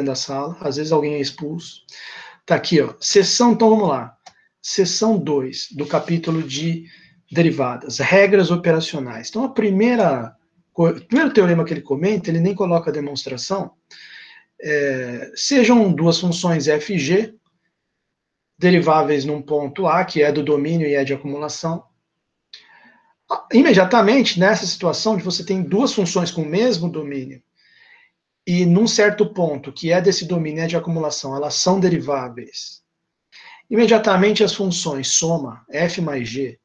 da sala, às vezes alguém é expulso. Tá aqui, ó, seção, então vamos lá. Seção 2 do capítulo de derivadas, regras operacionais. Então, o primeiro teorema que ele comenta, ele nem coloca a demonstração, sejam duas funções f e g, deriváveis num ponto A, que é do domínio e é de acumulação. Imediatamente, nessa situação, de você tem duas funções com o mesmo domínio, e num certo ponto, que é desse domínio e é de acumulação, elas são deriváveis. Imediatamente as funções soma, f mais g,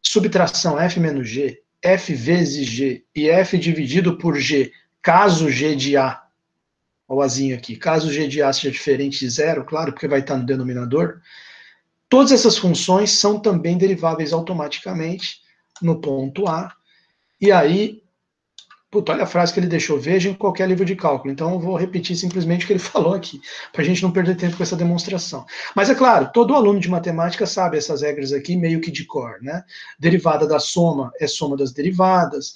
subtração, f menos g, f vezes g e f dividido por g, caso g de A, o Azinho aqui, caso g de A seja diferente de zero, claro, porque vai estar no denominador, todas essas funções são também deriváveis automaticamente no ponto A, e aí, puta, olha a frase que ele deixou, veja em qualquer livro de cálculo, então eu vou repetir simplesmente o que ele falou aqui, para a gente não perder tempo com essa demonstração. Mas é claro, todo aluno de matemática sabe essas regras aqui meio que de cor, né? Derivada da soma é soma das derivadas,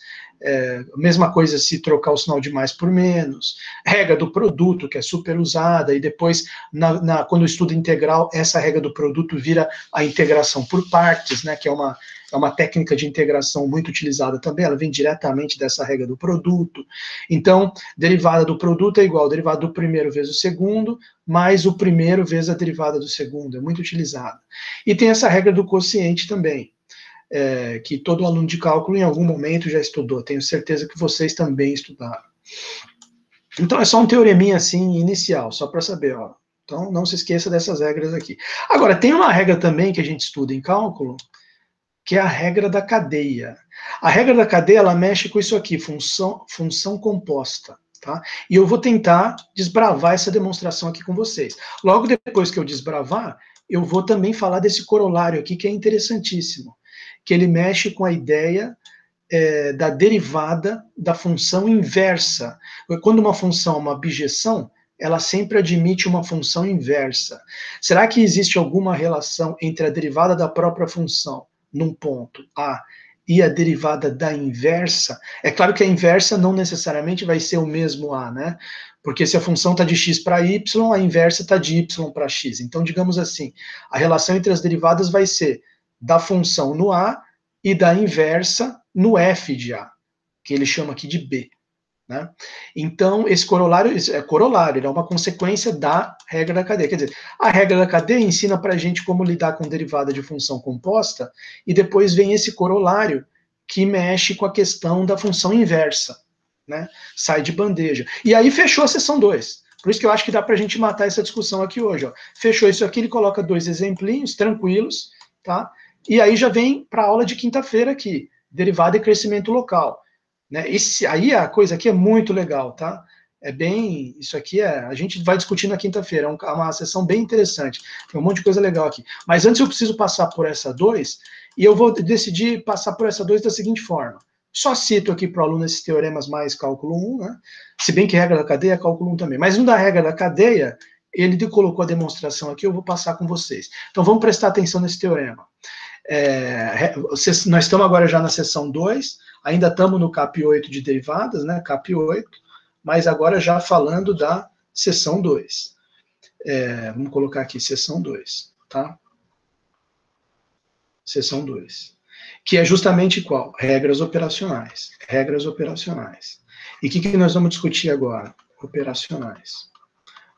mesma coisa se trocar o sinal de mais por menos, regra do produto, que é super usada, e depois, quando eu estudo integral, essa regra do produto vira a integração por partes, né, que é uma técnica de integração muito utilizada também, ela vem diretamente dessa regra do produto. Então, derivada do produto é igual a derivada do primeiro vezes o segundo, mais o primeiro vezes a derivada do segundo, é muito utilizada. E tem essa regra do quociente também, que todo aluno de cálculo em algum momento já estudou, tenho certeza que vocês também estudaram. Então é só um teoreminha assim, inicial, só para saber, ó. Então não se esqueça dessas regras aqui. Agora, tem uma regra também que a gente estuda em cálculo, que é a regra da cadeia. A regra da cadeia, ela mexe com isso aqui, função composta, tá? E eu vou tentar desbravar essa demonstração aqui com vocês. Logo depois que eu desbravar, eu vou também falar desse corolário aqui, que é interessantíssimo, que ele mexe com a ideia da derivada da função inversa. Quando uma função é uma bijeção, ela sempre admite uma função inversa. Será que existe alguma relação entre a derivada da própria função num ponto A e a derivada da inversa? É claro que a inversa não necessariamente vai ser o mesmo A, né? Porque se a função está de x para y, a inversa está de y para x. Então, digamos assim, a relação entre as derivadas vai ser da função no A e da inversa no f de A, que ele chama aqui de B. Né? Então, esse corolário é corolário, ele é uma consequência da regra da cadeia. Quer dizer, a regra da cadeia ensina para a gente como lidar com derivada de função composta, e depois vem esse corolário que mexe com a questão da função inversa. Né? Sai de bandeja. E aí fechou a seção 2. Por isso que eu acho que dá para a gente matar essa discussão aqui hoje. Ó. Fechou isso aqui, ele coloca 2 exemplinhos tranquilos, tá? E aí já vem para a aula de quinta-feira aqui, derivada e crescimento local. Né? Aí a coisa aqui é muito legal, tá? Isso aqui a gente vai discutir na quinta-feira, é uma sessão bem interessante, tem um monte de coisa legal aqui. Mas antes eu preciso passar por essa 2, e eu vou decidir passar por essa 2 da seguinte forma. Só cito aqui para o aluno esses teoremas mais cálculo 1, né? Se bem que regra da cadeia é cálculo 1 também. Mas no da regra da cadeia, ele colocou a demonstração aqui, eu vou passar com vocês. Então vamos prestar atenção nesse teorema. Nós estamos agora já na seção 2, ainda estamos no CAP 8 de derivadas, né, CAP 8, mas agora já falando da seção 2. Vamos colocar aqui seção 2, tá? Seção 2. Que é justamente qual? Regras operacionais. Regras operacionais. E o que nós vamos discutir agora? Operacionais.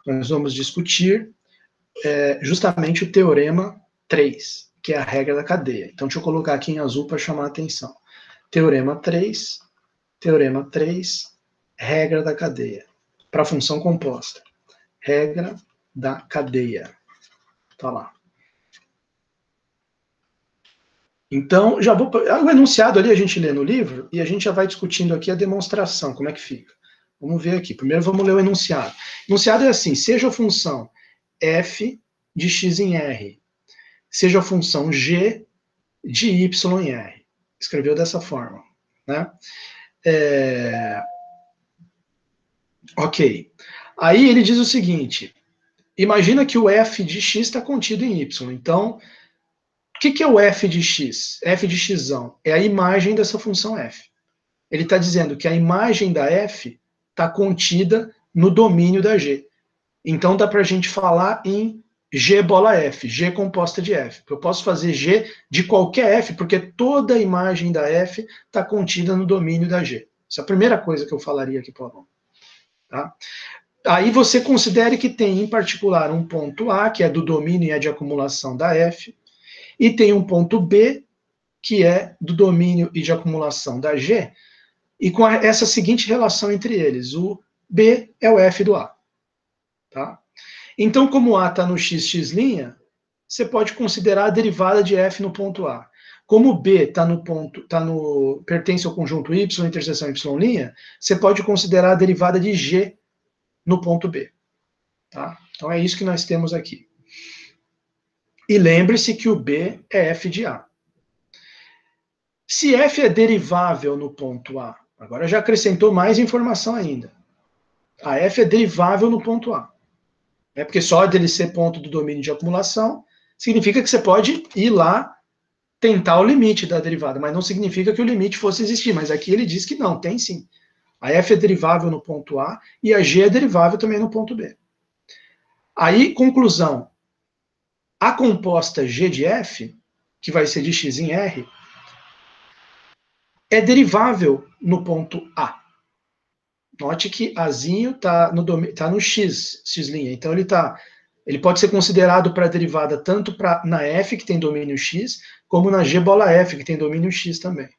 Nós vamos discutir justamente o teorema 3, que é a regra da cadeia. Então, deixa eu colocar aqui em azul para chamar a atenção. Teorema 3, regra da cadeia. Para função composta. Regra da cadeia. Tá lá. Então, já vou. O enunciado ali a gente lê no livro e a gente já vai discutindo aqui a demonstração, como é que fica. Vamos ver aqui. Primeiro vamos ler o enunciado. O enunciado é assim: seja a função f de x em R, seja a função g de y em R. Escreveu dessa forma. Né? Ok. Aí ele diz o seguinte: imagina que o f de x está contido em y. Então, o que é o f de x? F de x é a imagem dessa função f. Ele está dizendo que a imagem da f está contida no domínio da G. Então dá para a gente falar em G bola F, G composta de F. Eu posso fazer G de qualquer F, porque toda a imagem da F está contida no domínio da G. Essa é a primeira coisa que eu falaria aqui para o aluno. Tá? Aí você considere que tem, em particular, um ponto A, que é do domínio e é de acumulação da F, e tem um ponto B, que é do domínio e de acumulação da G, e com essa seguinte relação entre eles, o B é o F do A. Tá? Então, como o A está no x', você pode considerar a derivada de F no ponto A. Como o B pertence ao conjunto Y, interseção Y', você pode considerar a derivada de G no ponto B. Tá? Então é isso que nós temos aqui. E lembre-se que o B é F de A. Se F é derivável no ponto A, agora já acrescentou mais informação ainda. A F é derivável no ponto A. Porque só dele ser ponto do domínio de acumulação significa que você pode ir lá tentar o limite da derivada, mas não significa que o limite fosse existir. Mas aqui ele diz que não, tem sim. A F é derivável no ponto A e a G é derivável também no ponto B. Aí, conclusão. A composta G de F, que vai ser de x em R, é derivável no ponto A. Note que Azinho está no x', então ele pode ser considerado para a derivada tanto na F, que tem domínio x, como na G bola F, que tem domínio x também.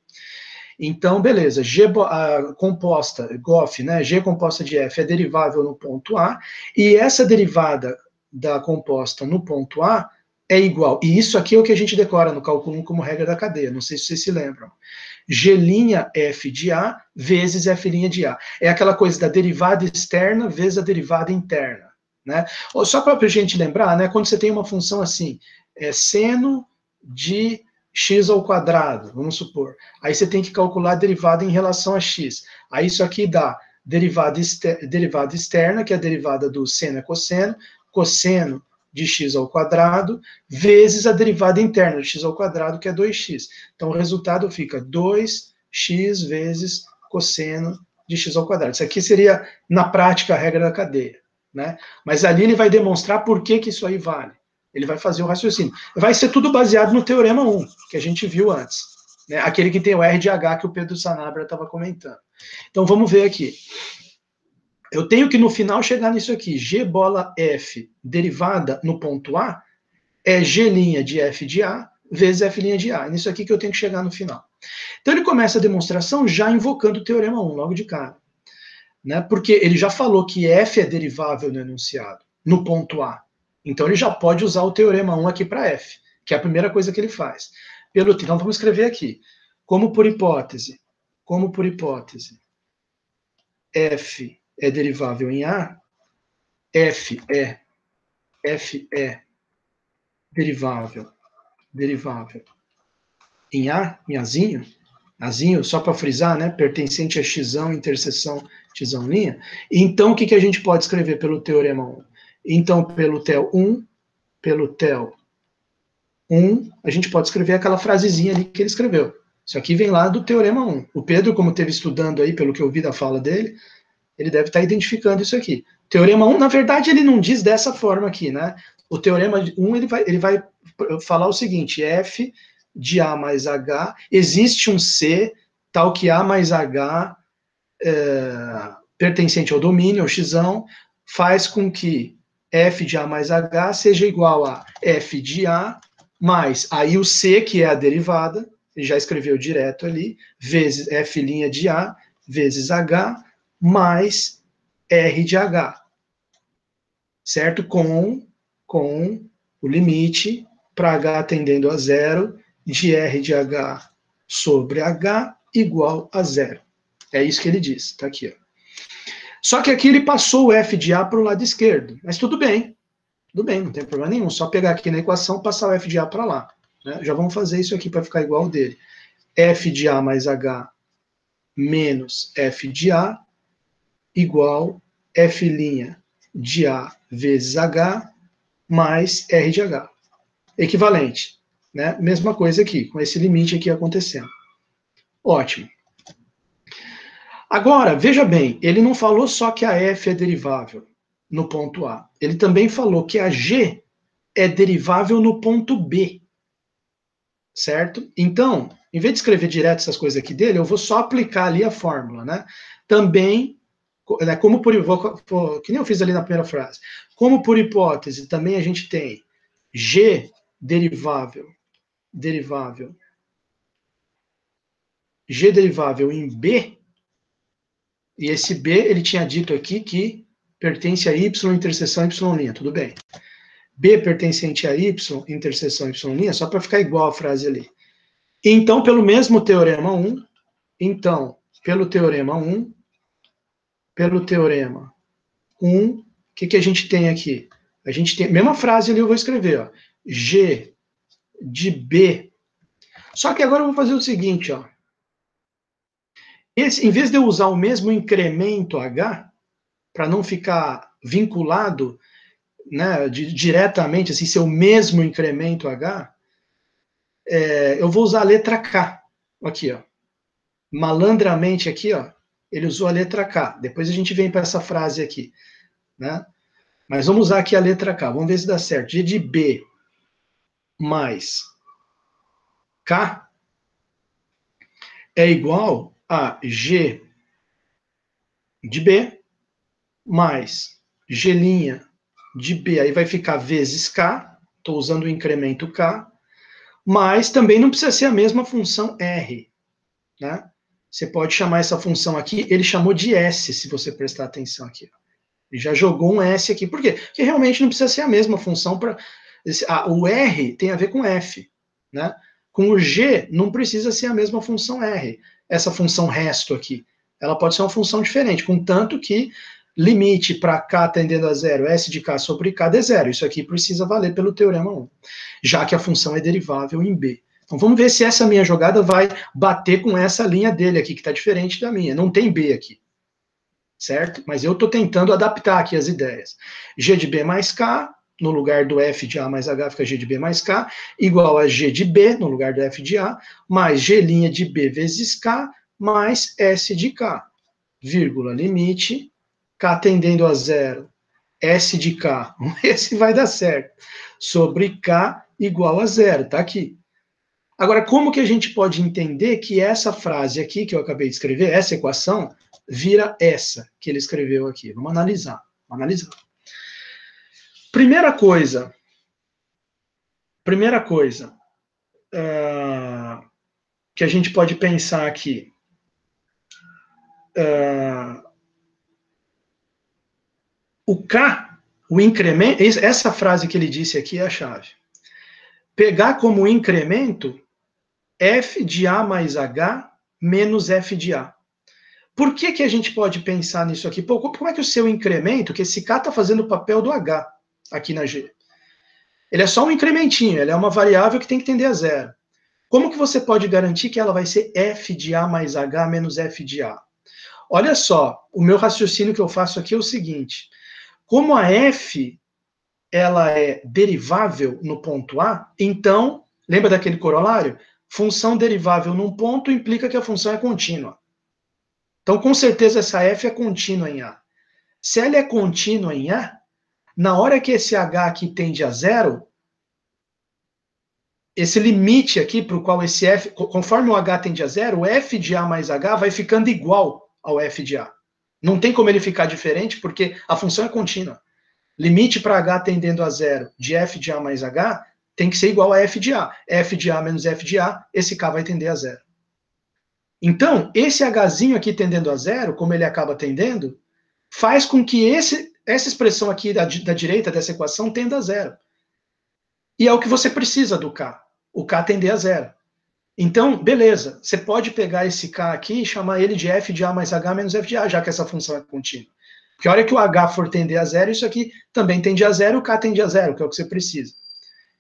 Então, beleza, a composta, GOF, né, G composta de F é derivável no ponto A, e essa derivada da composta no ponto A é igual, e isso aqui é o que a gente decora no cálculo 1 como regra da cadeia, não sei se vocês se lembram. G' F de A vezes F' de A. É aquela coisa da derivada externa vezes a derivada interna. Né? Só para a gente lembrar, né, quando você tem uma função assim, seno de x ao quadrado, vamos supor. Aí você tem que calcular a derivada em relação a x. Aí isso aqui dá derivada externa, que é a derivada do seno é cosseno de x ao quadrado, vezes a derivada interna de x ao quadrado, que é 2x. Então, o resultado fica 2x vezes cosseno de x ao quadrado. Isso aqui seria, na prática, a regra da cadeia. Né? Mas ali ele vai demonstrar por que isso aí vale. Ele vai fazer o raciocínio. Vai ser tudo baseado no Teorema 1, que a gente viu antes. Né? Aquele que tem o R de H que o Pedro Sanabria estava comentando. Então, vamos ver aqui. Eu tenho que no final chegar nisso aqui. G bola F derivada no ponto A é G' de F de A vezes F' de A. É nisso aqui que eu tenho que chegar no final. Então ele começa a demonstração já invocando o Teorema 1, logo de cara. Né? Porque ele já falou que F é derivável no enunciado, no ponto A. Então ele já pode usar o Teorema 1 aqui para F, que é a primeira coisa que ele faz. Então vamos escrever aqui. Como por hipótese, F é derivável em A, F é derivável em A, em Azinho, só para frisar, né, pertencente a x, interseção x'. Então, o que a gente pode escrever pelo Teorema 1? Então, pelo TEL 1, a gente pode escrever aquela frasezinha ali que ele escreveu. Isso aqui vem lá do Teorema 1. O Pedro, como esteve estudando aí, pelo que eu vi da fala dele, ele deve estar identificando isso aqui. Teorema 1, na verdade, ele não diz dessa forma aqui, né? O Teorema 1, ele vai falar o seguinte, F de A mais H, existe um C, tal que A mais H, pertencente ao domínio, ao x, faz com que F de A mais H seja igual a F de A mais, aí o C, que é a derivada, ele já escreveu direto ali, vezes F' de A, vezes H, mais R de H, certo? Com o limite para H tendendo a zero, de R de H sobre H igual a zero. É isso que ele diz, tá aqui. Ó. Só que aqui ele passou o F de A para o lado esquerdo, mas tudo bem, não tem problema nenhum, só pegar aqui na equação, passar o F de A para lá. Né? Já vamos fazer isso aqui para ficar igual ao dele. F de A mais H menos F de A igual F' de A vezes H mais R de H. Equivalente. Né? Mesma coisa aqui, com esse limite aqui acontecendo. Ótimo. Agora, veja bem, ele não falou só que a f é derivável no ponto A. Ele também falou que a g é derivável no ponto B. Certo? Então, em vez de escrever direto essas coisas aqui dele, eu vou só aplicar ali a fórmula, né? Também, né, como que nem eu fiz ali na primeira frase, como por hipótese, também a gente tem g g derivável em B, e esse B, ele tinha dito aqui que pertence a y interseção y', tudo bem. B pertencente a y interseção y', só para ficar igual a frase ali. Então, pelo mesmo teorema 1, pelo teorema 1, o que a gente tem aqui? A gente tem, mesma frase ali eu vou escrever, ó, G de B. Só que agora eu vou fazer o seguinte, ó. Em vez de eu usar o mesmo incremento H, para não ficar vinculado, né, diretamente, assim, ser o mesmo incremento H, eu vou usar a letra K. Aqui, ó. Malandramente aqui, ó, ele usou a letra K. Depois a gente vem para essa frase aqui, né? Mas vamos usar aqui a letra K. Vamos ver se dá certo. G de B mais K é igual a G de B mais G' de B. Aí vai ficar vezes K. Estou usando o incremento K. Mas também não precisa ser a mesma função R, né? Você pode chamar essa função aqui, ele chamou de S, se você prestar atenção aqui. Ele já jogou um S aqui. Por quê? Porque realmente não precisa ser a mesma função para... o R tem a ver com F, né? Com o G não precisa ser a mesma função R. Essa função resto aqui, ela pode ser uma função diferente, contanto que limite para K tendendo a zero, S de K sobre K dê zero. Isso aqui precisa valer pelo teorema 1, já que a função é derivável em B. Então vamos ver se essa minha jogada vai bater com essa linha dele aqui, que está diferente da minha. Não tem B aqui, certo? Mas eu estou tentando adaptar aqui as ideias. G de B mais K, no lugar do F de A mais H fica G de B mais K, igual a G de B, no lugar do F de A, mais G' de B vezes K, mais S de K, vírgula, limite, K tendendo a zero, S de K, esse vai dar certo, sobre K igual a zero, tá aqui. Agora, como que a gente pode entender que essa frase aqui, que eu acabei de escrever, essa equação, vira essa que ele escreveu aqui? Vamos analisar. Primeira coisa, que a gente pode pensar aqui, o K, o incremento, essa frase que ele disse aqui é a chave. Pegar como incremento F de A mais H menos F de A. Por que a gente pode pensar nisso aqui? Pô, como é que o seu incremento, que esse K está fazendo o papel do H aqui na G, ele é só um incrementinho, ele é uma variável que tem que tender a zero. Como que você pode garantir que ela vai ser F de A mais H menos F de A? Olha só, o meu raciocínio que eu faço aqui é o seguinte, como a F ela é derivável no ponto A, então, lembra daquele corolário? Função derivável num ponto implica que a função é contínua. Então, com certeza, essa F é contínua em A. Se ela é contínua em A, na hora que esse H aqui tende a zero, esse limite aqui para o qual esse F, conforme o H tende a zero, o F de A mais H vai ficando igual ao F de A. Não tem como ele ficar diferente, porque a função é contínua. Limite para H tendendo a zero de F de A mais H tem que ser igual a F de A. F de A menos F de A, esse K vai tender a zero. Então, esse Hzinho aqui tendendo a zero, como ele acaba tendendo, faz com que essa expressão aqui da direita dessa equação tenda a zero. E é o que você precisa do K. O K tender a zero. Então, beleza, você pode pegar esse K aqui e chamar ele de F de A mais H menos F de A, já que essa função é contínua. Porque a hora que o H for tender a zero, isso aqui também tende a zero, o K tende a zero, que é o que você precisa.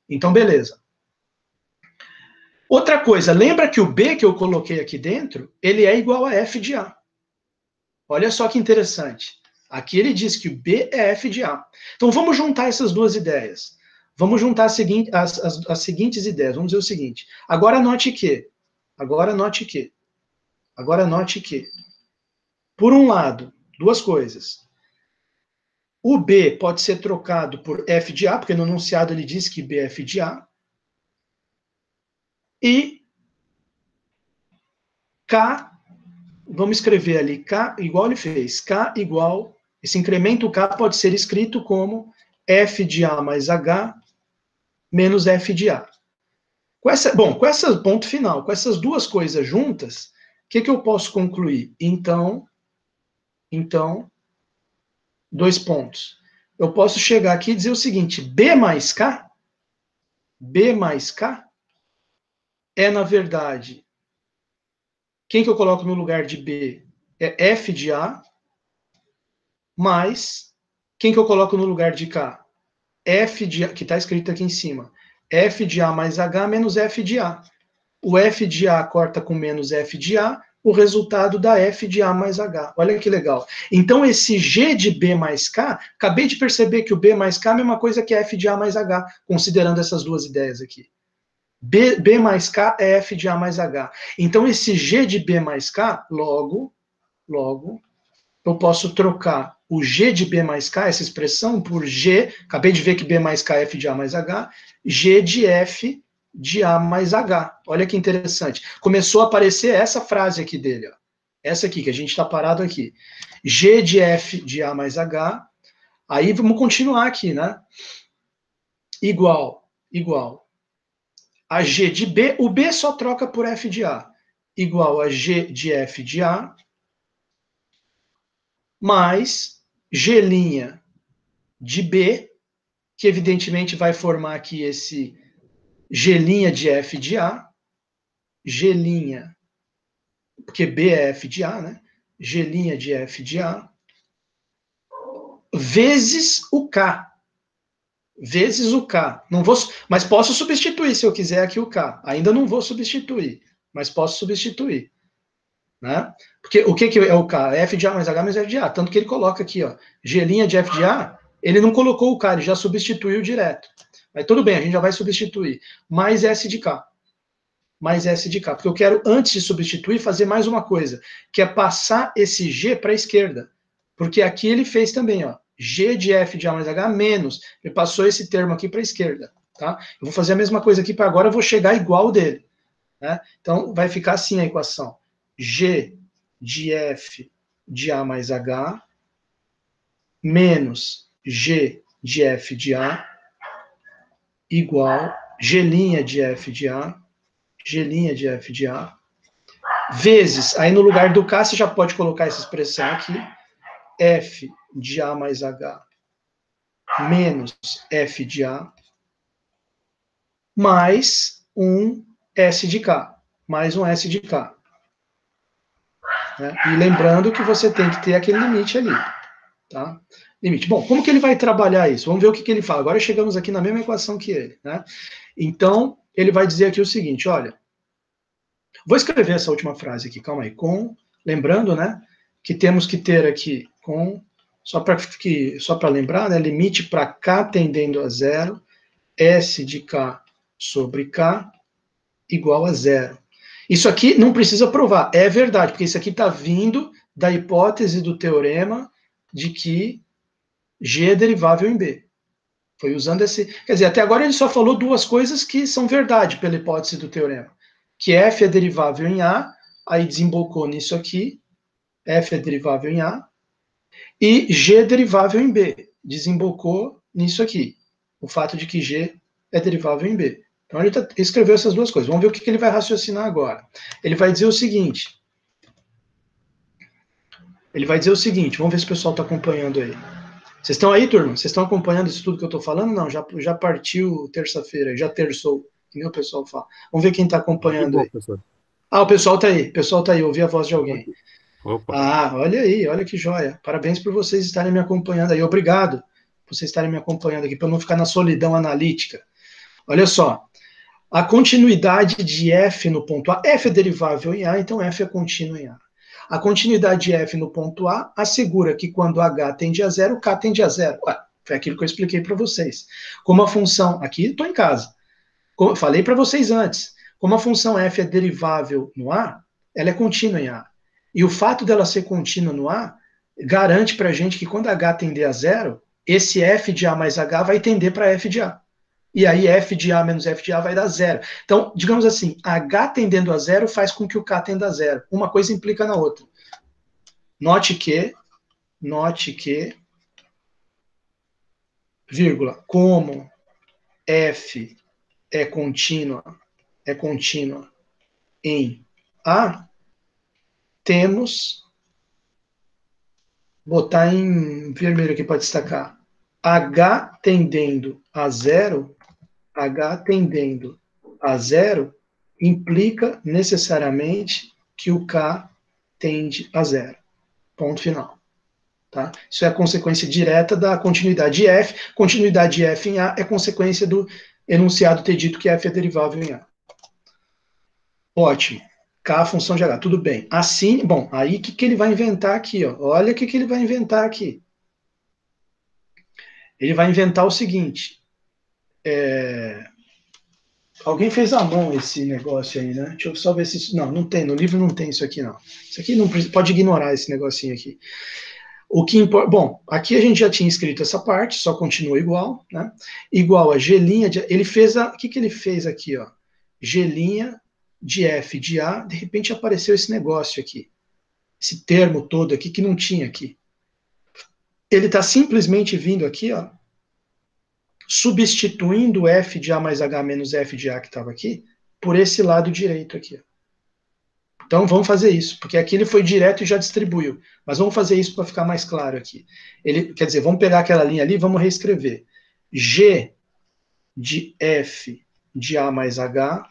Então, beleza. Outra coisa, lembra que o B que eu coloquei aqui dentro, ele é igual a F de A. Olha só que interessante. Aqui ele diz que o B é F de A. Então, vamos juntar essas duas ideias. Vamos juntar as seguintes ideias. Vamos dizer o seguinte. Agora note que Por um lado, duas coisas. O B pode ser trocado por f de A, porque no enunciado ele diz que B é f de A. E K, vamos escrever ali K igual ele fez. K igual, esse incremento K pode ser escrito como f de A mais H menos f de A. Com essa ponto final, com essas duas coisas juntas, o que eu posso concluir? Então, dois pontos. Eu posso chegar aqui e dizer o seguinte, B mais K é, na verdade, quem que eu coloco no lugar de B? É F de A, mais, quem que eu coloco no lugar de K? F de A, que está escrito aqui em cima, F de A mais H menos F de A. O F de A corta com menos F de A, o resultado dá F de A mais H. Olha que legal. Então, esse G de B mais K, acabei de perceber que o B mais K é a mesma coisa que F de A mais H, considerando essas duas ideias aqui. B mais K é F de A mais H. Então, esse G de B mais K, logo, eu posso trocar o G de B mais K, essa expressão, por G, acabei de ver que B mais K é F de A mais H, G de F de A mais H. Olha que interessante. Começou a aparecer essa frase aqui dele, ó. Essa aqui, que a gente está parado aqui. G de F de A mais H. Aí vamos continuar aqui, né? Igual a G de B, o B só troca por F de A, igual a G de F de A, mais G' de B, que evidentemente vai formar aqui esse G' de F de A, G', porque B é F de A, né? G' de F de A, vezes o K. Vezes o K. Não vou, mas posso substituir se eu quiser aqui o K. Ainda não vou substituir, mas posso substituir. Né? Porque o que é o K? F de A mais H mais F de A. Tanto que ele coloca aqui, ó, G' de F de A, ele não colocou o K, ele já substituiu direto. Mas tudo bem, a gente já vai substituir. Mais S de K. Mais S de K. Porque eu quero, antes de substituir, fazer mais uma coisa, que é passar esse G para a esquerda. Porque aqui ele fez também, ó, G de F de A mais H menos. Ele passou esse termo aqui para a esquerda. Tá? Eu vou fazer a mesma coisa aqui para agora, eu vou chegar igual dele. Né? Então, vai ficar assim a equação. G de F de A mais H menos G de F de A igual G' de F de A, G' de F de A, vezes, aí no lugar do K você já pode colocar essa expressão aqui, F de A mais H menos F de A, mais um S de K, mais um S de K. Né? E lembrando que você tem que ter aquele limite ali. Tá? Limite. Bom, como que ele vai trabalhar isso? Vamos ver o que ele fala. Agora chegamos aqui na mesma equação que ele. Né? Então, ele vai dizer aqui o seguinte, olha, vou escrever essa última frase aqui, calma aí, lembrando, né, que temos que ter aqui só para lembrar, né, limite para K tendendo a zero, S de K sobre K igual a zero. Isso aqui não precisa provar, é verdade, porque isso aqui está vindo da hipótese do teorema de que G é derivável em B. Foi usando esse... Quer dizer, até agora ele só falou duas coisas que são verdade pela hipótese do teorema. Que F é derivável em A, aí desembocou nisso aqui, F é derivável em A, e G é derivável em B, desembocou nisso aqui, o fato de que G é derivável em B. Então ele escreveu essas duas coisas. Vamos ver o que ele vai raciocinar agora. Ele vai dizer o seguinte, vamos ver se o pessoal está acompanhando aí. Vocês estão aí, turma? Vocês estão acompanhando isso tudo que eu estou falando? Não, já partiu terça-feira, já terçou, que nem o pessoal fala. Vamos ver quem está acompanhando aí. Professor. Ah, o pessoal está aí, ouvi a voz de alguém. Opa. Ah, olha aí, olha que joia. Parabéns por vocês estarem me acompanhando aí. Obrigado por vocês estarem me acompanhando aqui, para não ficar na solidão analítica. Olha só, a continuidade de F no ponto A, F é derivável em A, então F é contínuo em A. A continuidade de F no ponto A assegura que quando H tende a zero, K tende a zero. Ué, foi aquilo que eu expliquei para vocês. Como a função, aqui estou em casa, falei para vocês antes, como a função F é derivável no A, ela é contínua em A. E o fato dela ser contínua no A garante para a gente que quando H tender a zero, esse F de A mais H vai tender para F de A. E aí F de A menos F de A vai dar zero. Então, digamos assim, H tendendo a zero faz com que o K tenda a zero. Uma coisa implica na outra. Note que, vírgula, como F é contínua em A, temos, botar em vermelho aqui para destacar, H tendendo a zero implica necessariamente que o K tende a zero. Ponto final. Tá? Isso é a consequência direta da continuidade de F. Continuidade de F em A é consequência do enunciado ter dito que F é derivável em A. Ótimo. K, função de H. Tudo bem. Assim, bom, aí o que ele vai inventar aqui? Ó? Olha o que ele vai inventar aqui. Ele vai inventar o seguinte. Alguém fez à mão esse negócio aí, né? Deixa eu só ver se isso... Não tem. No livro não tem isso aqui, não. Isso aqui não pode ignorar esse negocinho aqui. O que importa... Bom, aqui a gente já tinha escrito essa parte, só continua igual, né? Igual a G', ele fez a... O que ele fez aqui, ó? G' de F de A, de repente apareceu esse negócio aqui. Esse termo todo aqui que não tinha aqui. Ele está simplesmente vindo aqui, ó, substituindo F de A mais H menos F de A que estava aqui, por esse lado direito aqui. Então vamos fazer isso, porque aqui ele foi direto e já distribuiu. Mas vamos fazer isso para ficar mais claro aqui. Quer dizer, vamos pegar aquela linha ali e vamos reescrever. G de F de A mais H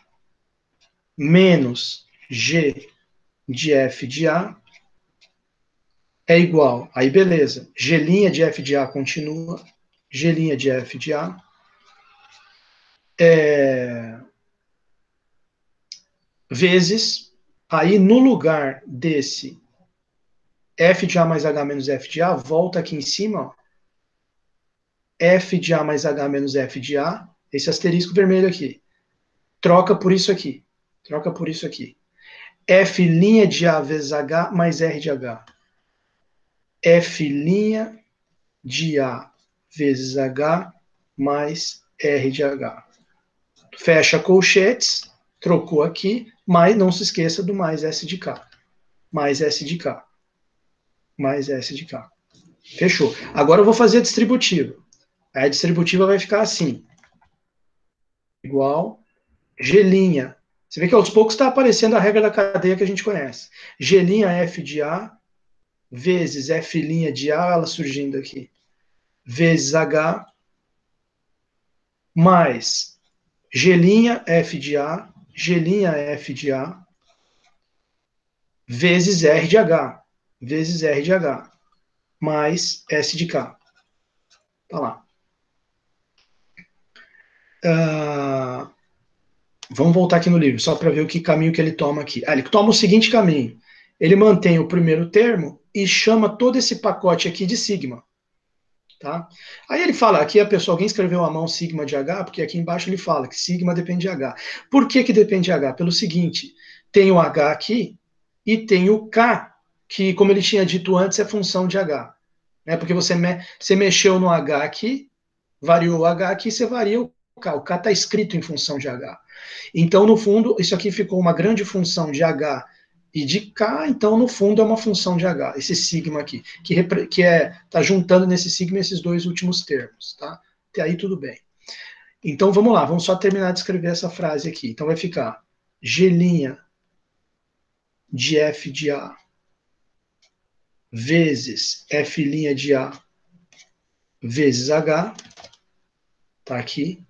menos G de F de A é igual. Aí beleza. G' de F de A continua. G' de F de A vezes, aí no lugar desse F de A mais H menos F de A, volta aqui em cima, ó, F de A mais H menos F de A, esse asterisco vermelho aqui, troca por isso aqui, F' de A vezes H mais R de H. F' de A vezes H mais R de H. Fecha colchetes, trocou aqui, mas não se esqueça do mais S de K. Mais S de K. Mais S de K. Fechou. Agora eu vou fazer a distributiva. A distributiva vai ficar assim. Igual G'. Você vê que aos poucos está aparecendo a regra da cadeia que a gente conhece. G' F de A vezes F' de A, ela surgindo aqui, vezes H, mais G' F de A, vezes R de H, mais S de K. Tá lá. Vamos voltar aqui no livro, só para ver o que caminho que ele toma aqui. Ele toma o seguinte caminho. Ele mantém o primeiro termo e chama todo esse pacote aqui de sigma. Tá? Aí ele fala, aqui alguém escreveu à mão sigma de H, porque aqui embaixo ele fala que sigma depende de H. Por que depende de H? Pelo seguinte, tem o H aqui e tem o K, que, como ele tinha dito antes, é função de H. Né? Porque você mexeu no H aqui, variou o H aqui, você varia o K. O K está escrito em função de H. Então, no fundo, isso aqui ficou uma grande função de H e de K, então, no fundo, é uma função de H, esse sigma aqui, que está juntando nesse sigma esses dois últimos termos, tá? Até aí tudo bem. Então, vamos lá, vamos só terminar de escrever essa frase aqui. Então, vai ficar G' de F de A vezes F' de A vezes H, tá aqui,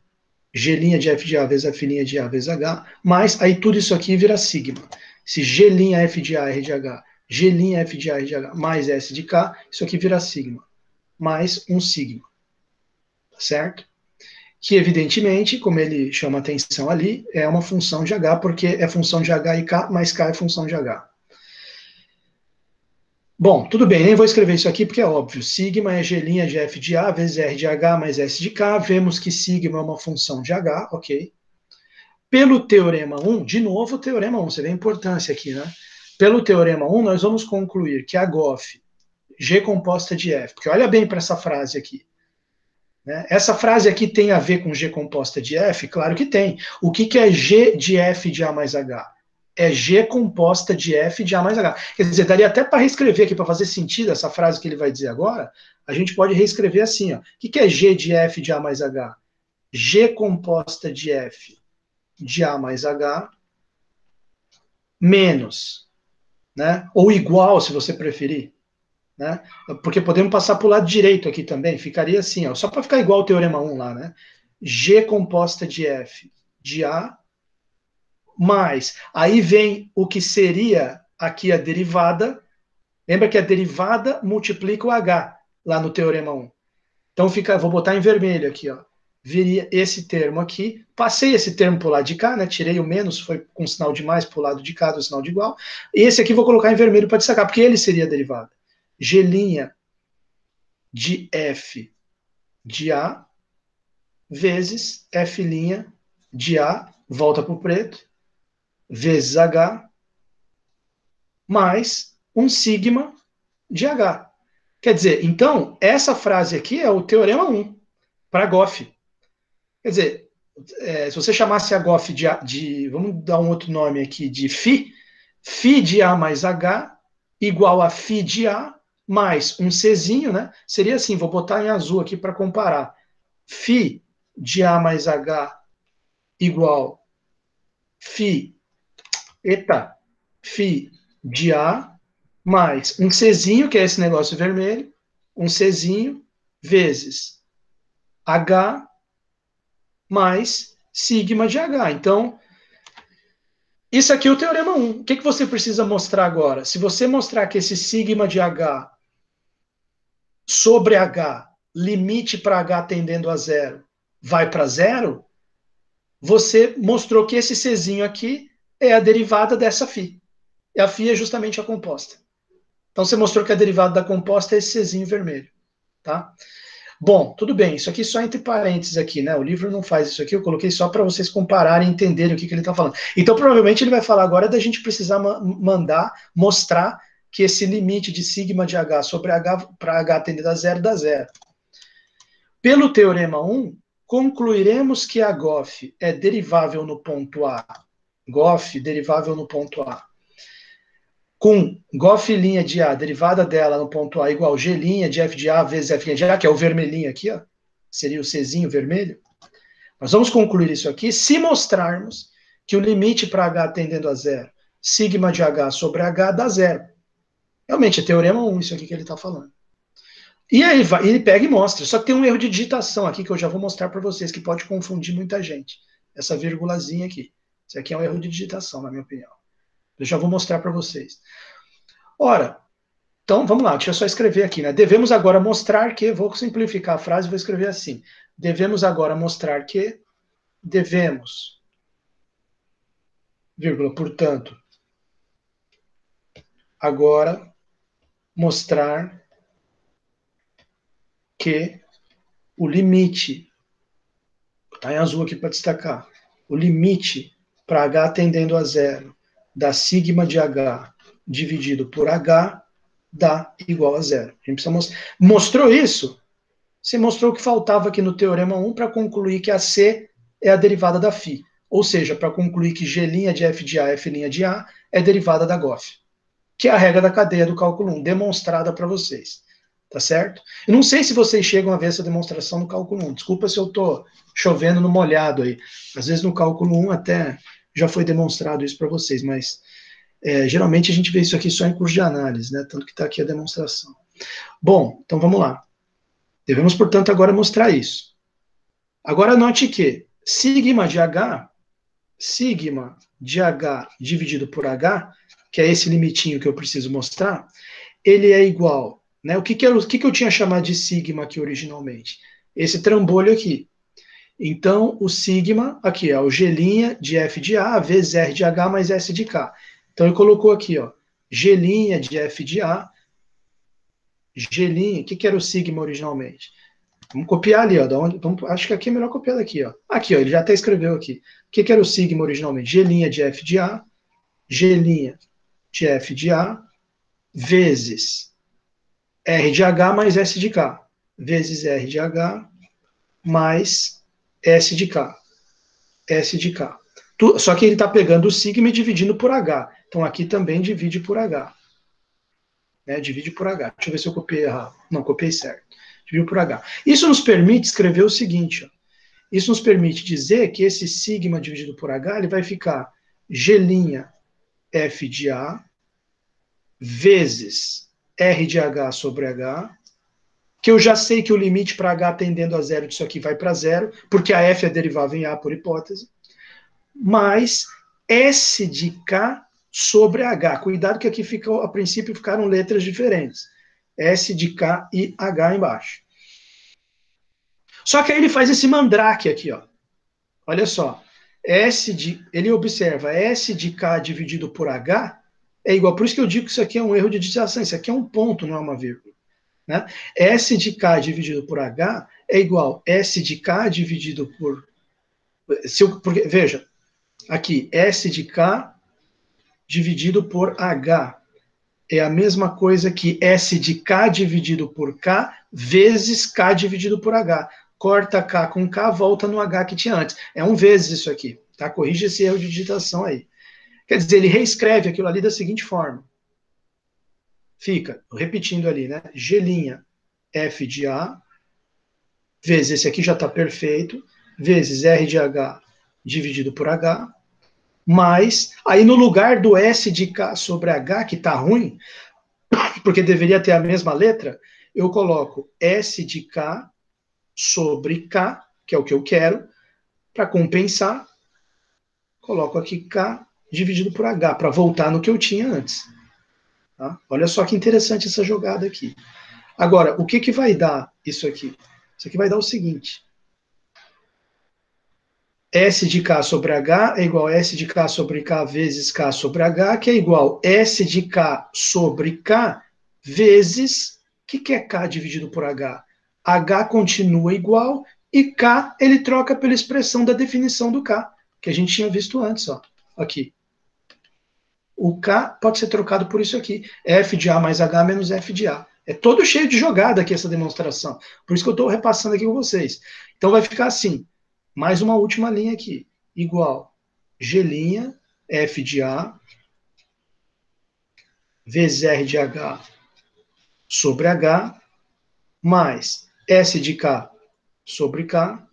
G' de F de A vezes F' de A vezes H, mas aí tudo isso aqui vira sigma. Se G' F de A R de H, G' F de A R de H mais S de K, isso aqui vira sigma, mais um sigma. Tá certo? Que, evidentemente, como ele chama atenção ali, é uma função de H, porque é função de H e K, mais K é função de H. Bom, tudo bem, nem vou escrever isso aqui porque é óbvio. Sigma é G' de F de A vezes R de H mais S de K. Vemos que sigma é uma função de H, ok? Pelo teorema 1, de novo o teorema 1, você vê a importância aqui, né? pelo teorema 1, nós vamos concluir que a GOF, G composta de F, porque olha bem para essa frase aqui. Né? Essa frase aqui tem a ver com G composta de F? Claro que tem. O que é G de F de A mais H? É G composta de F de A mais H. Quer dizer, daria até para reescrever aqui, para fazer sentido essa frase que ele vai dizer agora, a gente pode reescrever assim, ó. O que é G de F de A mais H? G composta de F de A mais H menos, né? Ou igual, se você preferir, né? Porque podemos passar para o lado direito aqui também, ficaria assim, ó, só para ficar igual o teorema 1 lá, né? G composta de F de A mais, aí vem o que seria aqui a derivada, lembra que a derivada multiplica o H, lá no teorema 1. Então fica, vou botar em vermelho aqui, ó, viria esse termo aqui, passei esse termo para o lado de cá, né, tirei o menos, foi com sinal de mais para o lado de cá do sinal de igual, e esse aqui vou colocar em vermelho para destacar, porque ele seria a derivada. G' de F de A vezes F' de A, volta para o preto, vezes H, mais um sigma de H. Quer dizer, então, essa frase aqui é o teorema 1, para GOF. Quer dizer, se você chamasse a GOF vamos dar um outro nome aqui, de Φ de A mais H, igual a Φ de A, mais um Czinho, né? Seria assim, vou botar em azul aqui para comparar. Φ de A mais H igual Φ de A mais um Czinho, que é esse negócio vermelho, um Czinho, vezes H mais sigma de H. Então, isso aqui é o teorema 1. O que você precisa mostrar agora? Se você mostrar que esse sigma de H sobre H, limite para H tendendo a zero, vai para zero, você mostrou que esse Czinho aqui é a derivada dessa φ. E a φ é justamente a composta. Então você mostrou que a derivada da composta é esse Czinho vermelho. Tá? Bom, tudo bem, isso aqui só entre parênteses aqui, né? O livro não faz isso aqui, eu coloquei só para vocês compararem e entenderem o que ele está falando. Então, provavelmente, ele vai falar agora da gente precisar mostrar que esse limite de sigma de H sobre H para H tendendo a zero dá zero. Pelo teorema 1, concluiremos que a GOF é derivável no ponto A. GOF derivável no ponto A. Com GOF' de A, derivada dela no ponto A, igual G' de F de A vezes F' de A, que é o vermelhinho aqui, ó, seria o Czinho vermelho. Nós vamos concluir isso aqui se mostrarmos que o limite para H tendendo a zero, sigma de H sobre H dá zero. Realmente, é teorema 1 isso aqui que ele está falando. E aí ele pega e mostra. Só que tem um erro de digitação aqui que eu já vou mostrar para vocês, que pode confundir muita gente. Essa vírgulazinha aqui. Isso aqui é um erro de digitação, na minha opinião. Eu já vou mostrar para vocês. Ora, então vamos lá, deixa eu só escrever aqui, né? Devemos agora mostrar que, vou simplificar a frase, vou escrever assim. Devemos agora mostrar que, devemos, vírgula, portanto, agora mostrar que o limite, está em azul aqui para destacar, o limite para H tendendo a zero da sigma de H dividido por H dá igual a zero. A gente precisa mostrar. Mostrou isso? Você mostrou o que faltava aqui no teorema 1 para concluir que a C é a derivada da φ. Ou seja, para concluir que G' de F de A, F' de A é derivada da GOF. Que é a regra da cadeia do cálculo 1, demonstrada para vocês. Tá certo? Eu não sei se vocês chegam a ver essa demonstração no cálculo 1. Desculpa se eu estou chovendo no molhado aí. Às vezes no cálculo 1 até já foi demonstrado isso para vocês, mas geralmente a gente vê isso aqui só em curso de análise, né? Tanto que está aqui a demonstração. Bom, então vamos lá. Devemos, portanto, agora mostrar isso. Agora note que sigma de H dividido por H, que é esse limitinho que eu preciso mostrar, ele é igual, né? O que eu tinha chamado de sigma aqui originalmente? Esse trambolho aqui. Então, o sigma, aqui, é o G' de F de A vezes R de H mais S de K. Então, ele colocou aqui, ó, G' de F de A, G', o que era o sigma originalmente? Vamos copiar ali, ó, acho que aqui é melhor copiar daqui, ó. Aqui, ó, ele já até escreveu aqui. O que era o sigma originalmente? G' de F de A, G' de F de A, vezes R de H mais S de K, vezes R de H mais S de K. S de K. Só que ele está pegando o sigma e dividindo por H. Então aqui também divide por H. Né? Divide por H. Deixa eu ver se eu copiei errado. Não, copiei certo. Divide por H. Isso nos permite escrever o seguinte. Ó. Isso nos permite dizer que esse sigma dividido por H ele vai ficar G' F de A vezes R de H sobre H, que eu já sei que o limite para H tendendo a zero disso aqui vai para zero, porque a F é derivável em A por hipótese, mais S de K sobre H. Cuidado que aqui fica, a princípio ficaram letras diferentes. S de K e H embaixo. Só que aí ele faz esse mandrake aqui, ó. Olha só. Ele observa S de K dividido por H é igual. Por isso que eu digo que isso aqui é um erro de digitação. Isso aqui é um ponto, não é uma vírgula. Né? S de K dividido por H é igual S de K dividido por... porque, veja, aqui, S de K dividido por H é a mesma coisa que S de K dividido por K vezes K dividido por H. Corta K com K, volta no H que tinha antes. É um vezes isso aqui, tá? Corrige esse erro de digitação aí. Quer dizer, ele reescreve aquilo ali da seguinte forma. Fica, repetindo ali, né? G' F de A, vezes, esse aqui já está perfeito, vezes R de H dividido por H, mais, aí no lugar do S de K sobre H, que está ruim, porque deveria ter a mesma letra, eu coloco S de K sobre K, que é o que eu quero, para compensar, coloco aqui K dividido por H, para voltar no que eu tinha antes. Tá? Olha só que interessante essa jogada aqui. Agora, o que, que vai dar isso aqui? Isso aqui vai dar o seguinte. S de K sobre H é igual a S de K sobre K vezes K sobre H, que é igual a S de K sobre K vezes... O que é K dividido por H? H continua igual e K ele troca pela expressão da definição do K, que a gente tinha visto antes, ó, aqui. O K pode ser trocado por isso aqui, F de A mais H menos F de A. É todo cheio de jogada aqui essa demonstração, por isso que eu estou repassando aqui com vocês. Então vai ficar assim, mais uma última linha aqui, igual G' F de A vezes R de H sobre H, mais S de K sobre K,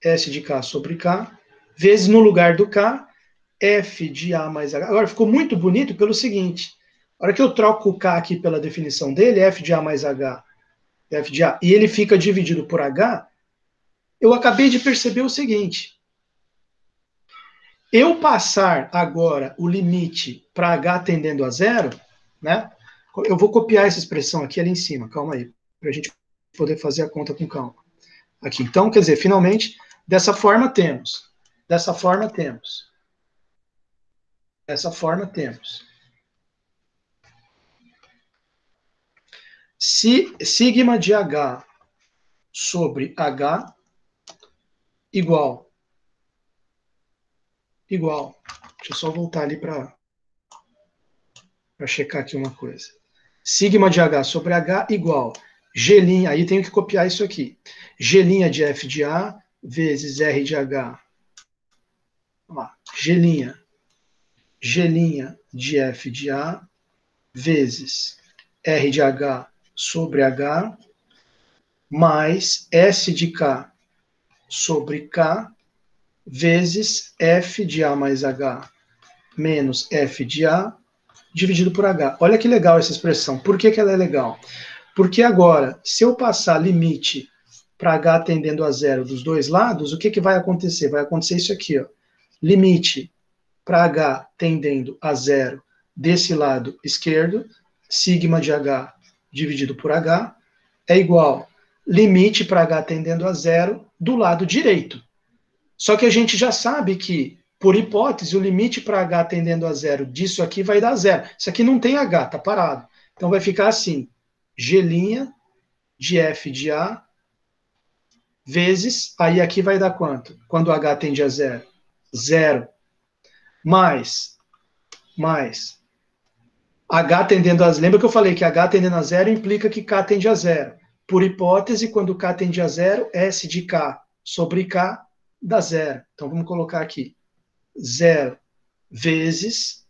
S de K sobre K, vezes no lugar do K, F de A mais H. Agora ficou muito bonito pelo seguinte, a hora que eu troco o K aqui pela definição dele, F de A mais H, F de A, e ele fica dividido por H, eu acabei de perceber o seguinte, eu passar agora o limite para H tendendo a zero, né? Eu vou copiar essa expressão aqui ali em cima, calma aí, para a gente poder fazer a conta com calma. Aqui, então, quer dizer, finalmente, dessa forma temos, se sigma de H sobre H igual, deixa eu só voltar ali para checar aqui uma coisa. Sigma de H sobre H igual G', aí tenho que copiar isso aqui. G' de F de A vezes R de H. Vamos lá. G' de F de A vezes R de H sobre H mais S de K sobre K vezes F de A mais H menos F de A dividido por H. Olha que legal essa expressão. Por que, que ela é legal? Porque agora, se eu passar limite para H tendendo a zero dos dois lados, o que, que vai acontecer? Vai acontecer isso aqui, ó. Limite para H tendendo a zero desse lado esquerdo, sigma de H dividido por H, é igual limite para H tendendo a zero do lado direito. Só que a gente já sabe que, por hipótese, o limite para H tendendo a zero disso aqui vai dar zero. Isso aqui não tem H, está parado. Então vai ficar assim, G' de F de A vezes, aí aqui vai dar quanto? Quando H tende a zero? Zero. Mais H tendendo a... Lembra que eu falei que H tendendo a zero implica que K tende a zero. Por hipótese, quando K tende a zero, S de K sobre K dá zero. Então, vamos colocar aqui. Zero vezes...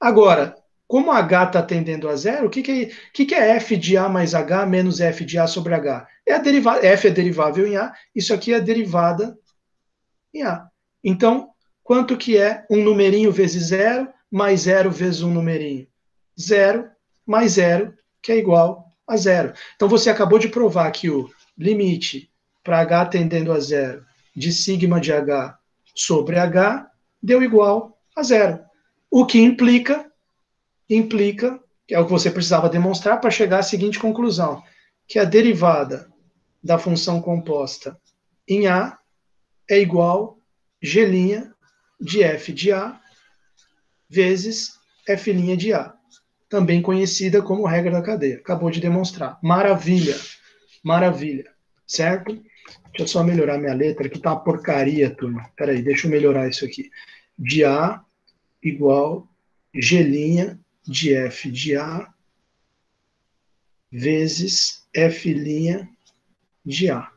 Agora, como H está tendendo a zero, o que é F de A mais H menos F de A sobre H? F é derivável em A, isso aqui é derivada em A. Então, quanto que é um numerinho vezes zero, mais zero vezes um numerinho? Zero mais zero, que é igual a zero. Então, você acabou de provar que o limite para H tendendo a zero de sigma de H sobre H deu igual a zero. O que implica, que é o que você precisava demonstrar para chegar à seguinte conclusão, que a derivada da função composta em A é igual G' de F de A vezes F' de A, também conhecida como regra da cadeia. Acabou de demonstrar. Maravilha, maravilha, certo? Deixa eu só melhorar minha letra, que tá uma porcaria, turma. Peraí, deixa eu melhorar isso aqui. De A igual G' de F de A vezes F' de A.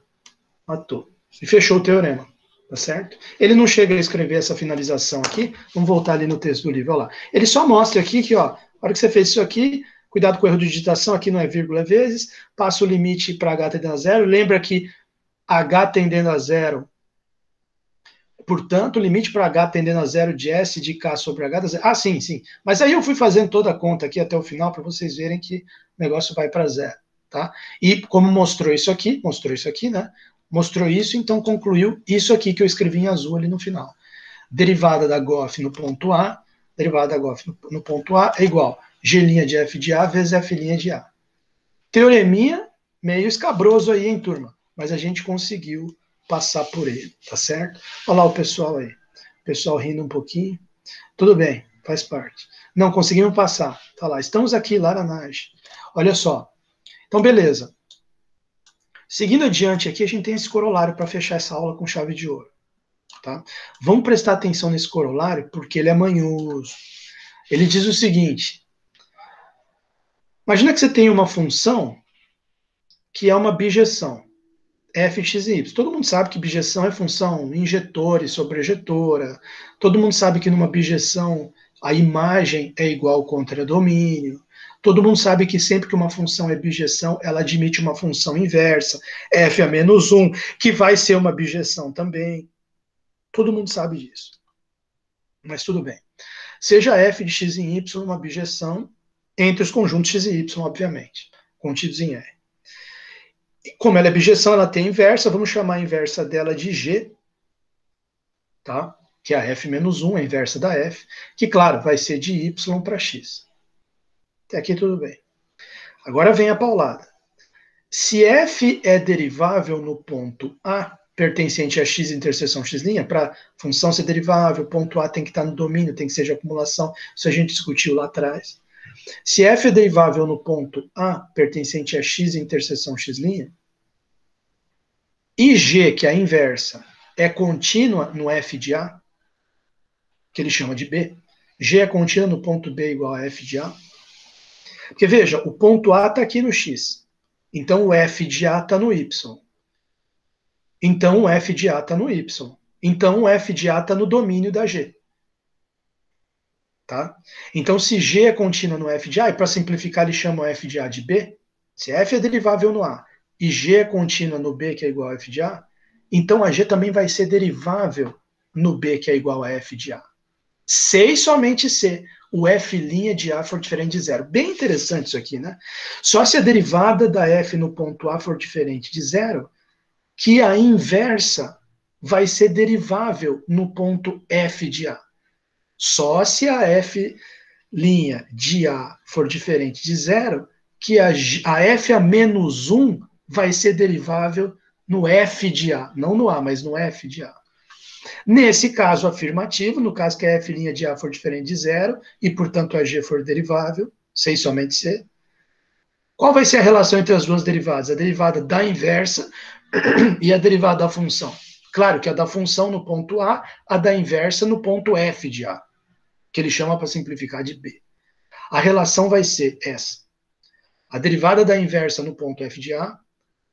Matou. E fechou o teorema, tá certo? Ele não chega a escrever essa finalização aqui, vamos voltar ali no texto do livro, olha lá. Ele só mostra aqui que, ó, a hora que você fez isso aqui, cuidado com o erro de digitação, aqui não é vírgula, é vezes, passa o limite para H tendendo a zero, lembra que H tendendo a zero, portanto, o limite para H tendendo a zero de S de K sobre H dá zero. Ah, sim, sim. Mas aí eu fui fazendo toda a conta aqui até o final para vocês verem que o negócio vai para zero, tá? E como mostrou isso aqui, né? Mostrou isso, então concluiu isso aqui que eu escrevi em azul ali no final. Derivada da GOF no ponto A, derivada da GOF no ponto A é igual G' de F de A vezes F' de A. Teoreminha meio escabroso aí, hein, turma? Mas a gente conseguiu passar por ele, tá certo? Olha lá o pessoal aí. O pessoal rindo um pouquinho. Tudo bem, faz parte. Não, conseguimos passar. Tá lá, estamos aqui, Laranage. Olha só. Então, beleza. Seguindo adiante aqui, a gente tem esse corolário para fechar essa aula com chave de ouro. Tá? Vamos prestar atenção nesse corolário, porque ele é manhoso. Ele diz o seguinte. Imagina que você tem uma função que é uma bijeção. F, x e y. Todo mundo sabe que bijeção é função injetora e sobrejetora. Todo mundo sabe que numa bijeção a imagem é igual ao contradomínio. Todo mundo sabe que sempre que uma função é bijeção, ela admite uma função inversa, f a menos 1, que vai ser uma bijeção também. Todo mundo sabe disso. Mas tudo bem. Seja f de x em y uma bijeção entre os conjuntos x e y, obviamente, contidos em R. Como ela é bijeção, ela tem inversa, vamos chamar a inversa dela de G, tá? Que é a f menos 1, a inversa da f, que, claro, vai ser de y para x. Até aqui tudo bem. Agora vem a paulada. Se f é derivável no ponto A, pertencente a x interseção x', para função ser derivável, ponto A tem que estar no domínio, tem que ser de acumulação, isso a gente discutiu lá atrás. Se f é derivável no ponto A, pertencente a x interseção x', e g, que é a inversa, é contínua no f de A, que ele chama de B, g é contínua no ponto B igual a f de A, porque veja, o ponto A está aqui no x, então o f de A está no y, então o f de A está no y, então o f de A está no domínio da g. Tá? Então, se G é contínua no f de A, e para simplificar ele chama o f de A de B, se f é derivável no A e G é contínua no B, que é igual a f de A, então a G também vai ser derivável no B, que é igual a f de A. Se e somente se o f' de A for diferente de zero. Bem interessante isso aqui, né? Só se a derivada da f no ponto A for diferente de zero, que a inversa vai ser derivável no ponto f de A. Só se a f' de A for diferente de zero, que a f a menos 1 vai ser derivável no f de A. Não no A, mas no f de A. Nesse caso afirmativo, no caso que a f' de A for diferente de zero, e portanto a g for derivável, se e somente se, qual vai ser a relação entre as duas derivadas? A derivada da inversa e a derivada da função. Claro que a da função no ponto A, a da inversa no ponto f de A, que ele chama para simplificar de B. A relação vai ser essa. A derivada da inversa no ponto f de A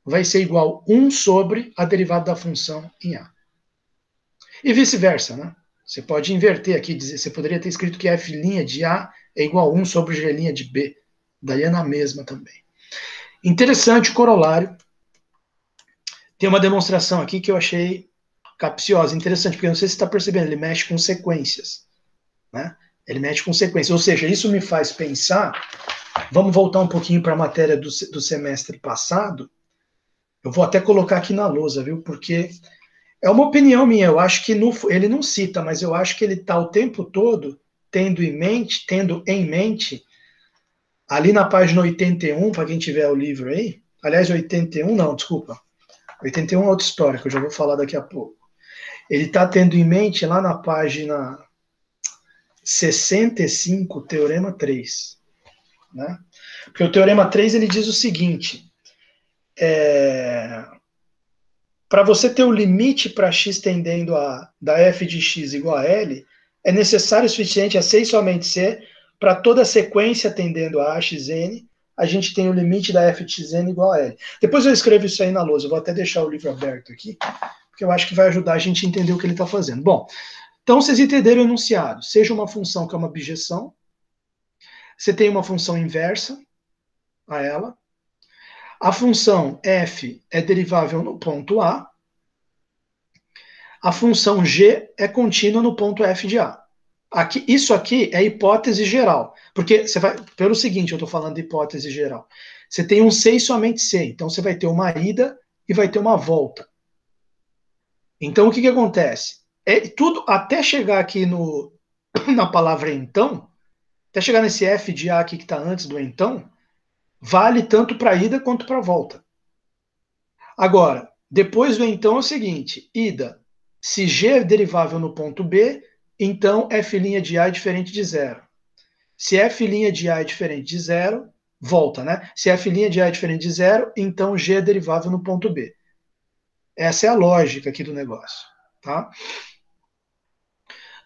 vai ser igual a 1 sobre a derivada da função em A. E vice-versa, né? Você pode inverter aqui, dizer, você poderia ter escrito que f' de A é igual a 1 sobre g' de B. Daí é na mesma também. Interessante o corolário. Tem uma demonstração aqui que eu achei capciosa, interessante, porque eu não sei se você está percebendo, ele mexe com sequências. Né? Ele mexe com sequências. Ou seja, isso me faz pensar. Vamos voltar um pouquinho para a matéria do semestre passado. Eu vou até colocar aqui na lousa, viu? Porque é uma opinião minha. Eu acho que ele não cita, mas eu acho que ele está o tempo todo tendo em mente, ali na página 81, para quem tiver o livro aí. Aliás, 81, não, desculpa. 81 é outra história, que eu já vou falar daqui a pouco. Ele está tendo em mente lá na página 65, Teorema 3. Né? Porque o Teorema 3 ele diz o seguinte: para você ter o limite para x tendendo da f de x igual a L, é necessário o suficiente a C e somente C, para toda sequência tendendo a xn, a gente tem o limite da f de xn igual a L. Depois eu escrevo isso aí na lousa, eu vou até deixar o livro aberto aqui, porque eu acho que vai ajudar a gente a entender o que ele está fazendo. Bom, então vocês entenderam o enunciado. Seja uma função que é uma bijeção, você tem uma função inversa a ela, a função f é derivável no ponto A, a função g é contínua no ponto f de A. Isso aqui é hipótese geral, porque você vai, pelo seguinte, eu estou falando de hipótese geral. Você tem um C e somente C, então você vai ter uma ida e vai ter uma volta. Então o que acontece? Tudo até chegar aqui na palavra então, até chegar nesse f de A aqui que está antes do então, vale tanto para ida quanto para volta. Agora, depois do então é o seguinte: ida, se g é derivável no ponto B, então f' de A é diferente de zero. Se f' de A é diferente de zero, volta, né? Se f' de A é diferente de zero, então g é derivável no ponto B. Essa é a lógica aqui do negócio, tá?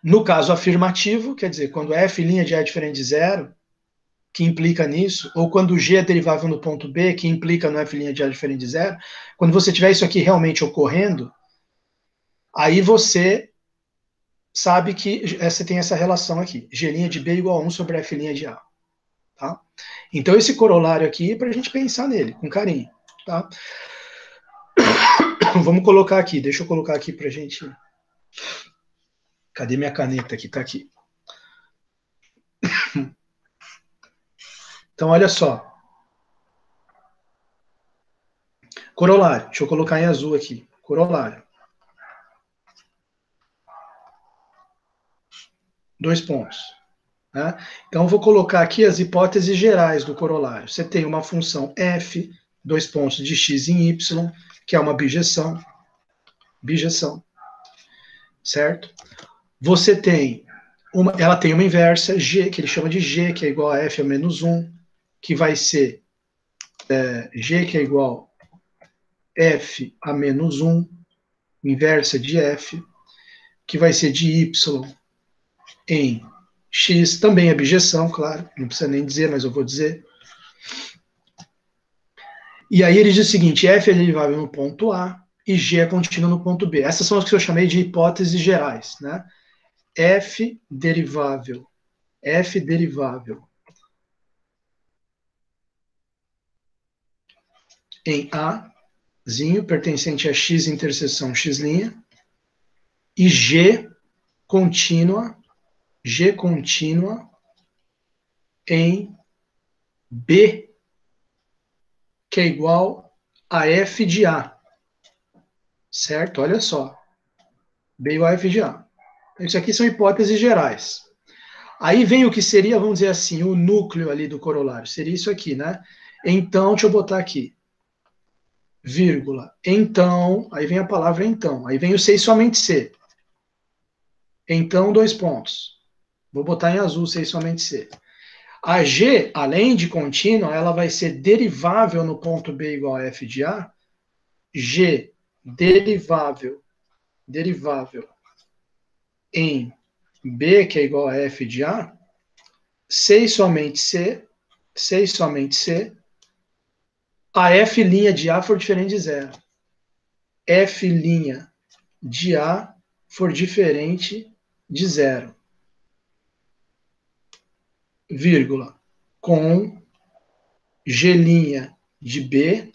No caso afirmativo, quer dizer, quando f' de A é diferente de zero, que implica nisso, ou quando g é derivável no ponto B, que implica no f' de A diferente de zero, quando você tiver isso aqui realmente ocorrendo, aí você sabe que você tem essa relação aqui, g' de B igual a 1 sobre f' de A. Tá? Então esse corolário aqui é para a gente pensar nele, com carinho. Tá? Vamos colocar aqui, deixa eu colocar aqui para a gente... Cadê minha caneta aqui? Tá aqui. Então olha só. Corolário, deixa eu colocar em azul aqui. Corolário. 2 pontos. Né? Então, vou colocar aqui as hipóteses gerais do corolário. Você tem uma função f, 2 pontos de x em y, que é uma bijeção. Bijeção. Certo? Você tem ela tem uma inversa, g, que ele chama de g, que é igual a f a menos 1, que vai ser g, que é igual a f a menos 1, inversa de f, que vai ser de y em x, também é bijeção, claro, não precisa nem dizer, mas eu vou dizer. E aí ele diz o seguinte: f é derivável no ponto A e g é contínua no ponto B. Essas são as que eu chamei de hipóteses gerais, né? f derivável em Azinho, pertencente a x interseção x', e g contínua em B, que é igual a f de A. Certo? Olha só. B igual a f de A. Isso aqui são hipóteses gerais. Aí vem o que seria, vamos dizer assim, o núcleo ali do corolário. Seria isso aqui, né? Então, deixa eu botar aqui. Vírgula. Então, aí vem a palavra então. Aí vem o C e somente C. Então, 2 pontos. Vou botar em azul C e somente C. A G, além de contínua, ela vai ser derivável no ponto B igual a f de A. G derivável em B, que é igual a f de A, C e somente C, C e somente C, a F' de A for diferente de zero. F' de A for diferente de zero. Vírgula. Com G' de B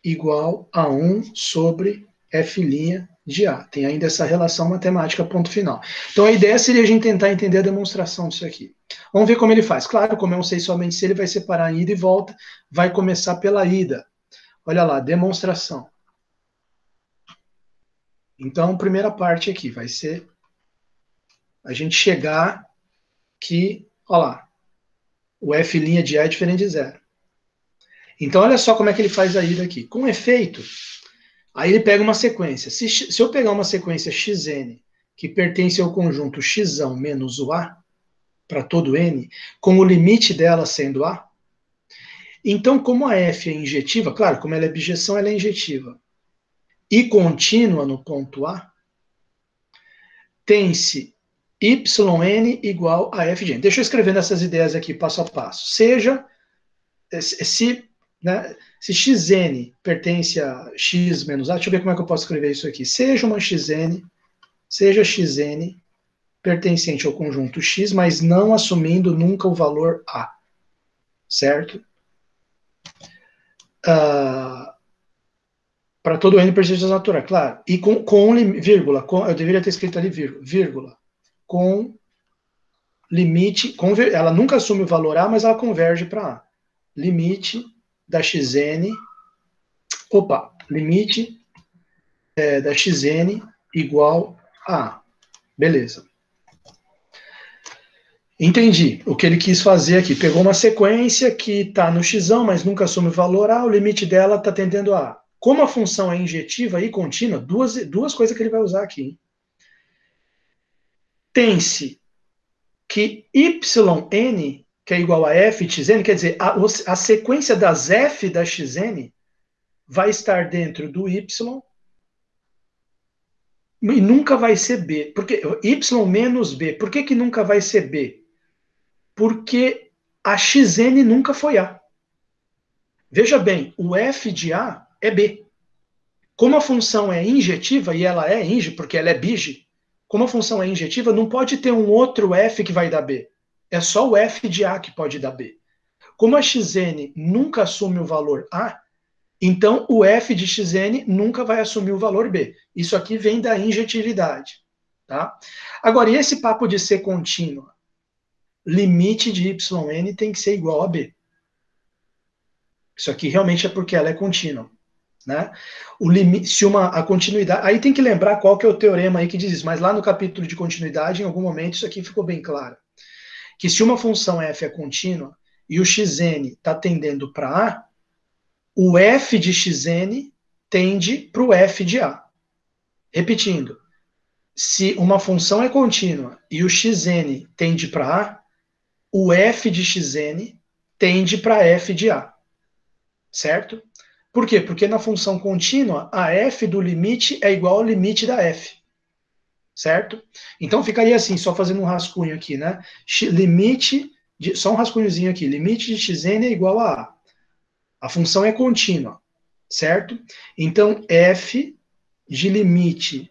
igual a 1 sobre F' de A. Tem ainda essa relação matemática, ponto final. Então a ideia seria a gente tentar entender a demonstração disso aqui. Vamos ver como ele faz. Claro, como é um 6 somente se, ele vai separar em ida e volta, vai começar pela ida. Olha lá, demonstração. Então, a primeira parte aqui vai ser a gente chegar que, olha lá, o F' de A é diferente de zero. Então, olha só como é que ele faz a ida aqui. Com efeito, aí ele pega uma sequência. Se eu pegar uma sequência xn que pertence ao conjunto x menos o A, para todo n, com o limite dela sendo A, então, como a f é injetiva, claro, como ela é bijeção, ela é injetiva, e contínua no ponto A, tem-se yn igual a f de n. Deixa eu escrever essas ideias aqui passo a passo. Seja, se xn pertence a x menos a, deixa eu ver como é que eu posso escrever isso aqui. Seja xn pertencente ao conjunto x, mas não assumindo nunca o valor a. Certo? Para todo n pertencente à natural, claro. E com vírgula, eu deveria ter escrito ali vírgula, com limite, ela nunca assume o valor a, mas ela converge para a. Limite da xn, limite da xn igual a A. Beleza. Entendi o que ele quis fazer aqui. Pegou uma sequência que está no x, mas nunca assume o valor a, o limite dela está tendendo a A. Como a função é injetiva e contínua, duas coisas que ele vai usar aqui. Tem-se que yn, que é igual a f de xn, quer dizer, a sequência das f da xn vai estar dentro do y e nunca vai ser b. Porque y menos b. Por que nunca vai ser b? Porque a xn nunca foi a. Veja bem, o f de a é b. Como a função é injetiva, e ela é porque ela é bige, como a função é injetiva, não pode ter um outro f que vai dar b. É só o f de a que pode dar b. Como a xn nunca assume o valor a, então o f de xn nunca vai assumir o valor b. Isso aqui vem da injetividade. Tá? Agora, e esse papo de ser contínua? Limite de yn tem que ser igual a b. Isso aqui realmente é porque ela é contínua. Né? O limite, a continuidade, aí tem que lembrar qual que é o teorema aí que diz isso, mas lá no capítulo de continuidade, em algum momento, isso aqui ficou bem claro. Que se uma função f é contínua e o xn está tendendo para a, o f de xn tende para o f de a. Repetindo, se uma função é contínua e o xn tende para a, o f de xn tende para f de a. Certo? Por quê? Porque na função contínua, a f do limite é igual ao limite da f. Certo? Então ficaria assim, só fazendo um rascunho aqui, né? Só um rascunhozinho aqui. Limite de xn é igual a a. A função é contínua. Certo? Então, f de limite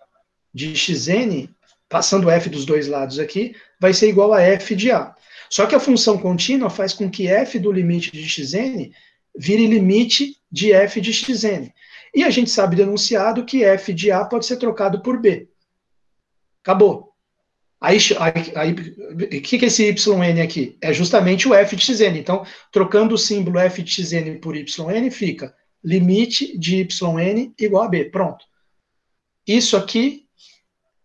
de xn, passando f dos dois lados aqui, vai ser igual a f de a. Só que a função contínua faz com que f do limite de xn vire limite de f de xn. E a gente sabe denunciado que f de a pode ser trocado por b. Acabou. Aí o que é esse yn aqui? É justamente o f de xn. Então, trocando o símbolo f de xn por yn, fica limite de yn igual a b. Pronto. Isso aqui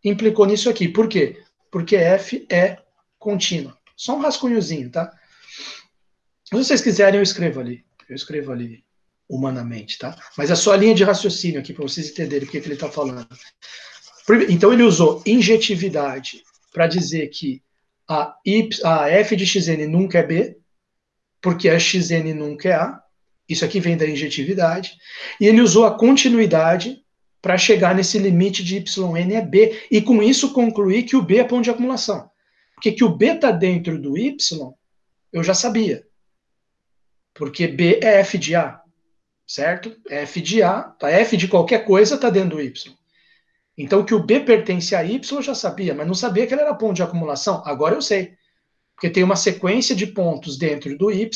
implicou nisso aqui. Por quê? Porque f é contínua. Só um rascunhozinho, tá? Se vocês quiserem, eu escrevo ali. Eu escrevo ali humanamente, tá? Mas é só a linha de raciocínio aqui para vocês entenderem o que ele está falando. Então ele usou injetividade para dizer que a f de xn nunca é b, porque a xn nunca é a. Isso aqui vem da injetividade. E ele usou a continuidade para chegar nesse limite de yn é b, e com isso concluir que o b é ponto de acumulação. Porque que o b está dentro do y eu já sabia. Porque B é f de A, certo? F de A, tá? F de qualquer coisa está dentro do Y. Então, que o B pertence a Y eu já sabia, mas não sabia que ele era ponto de acumulação. Agora eu sei. Porque tem uma sequência de pontos dentro do Y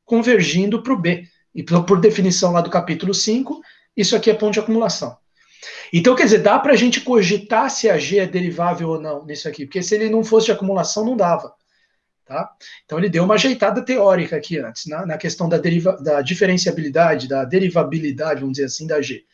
convergindo para o B. E por definição lá do capítulo 5, isso aqui é ponto de acumulação. Então, quer dizer, dá para a gente cogitar se a G é derivável ou não nisso aqui, porque se ele não fosse de acumulação, não dava. Tá? Então, ele deu uma ajeitada teórica aqui antes, na questão da diferenciabilidade, da derivabilidade, vamos dizer assim, da G.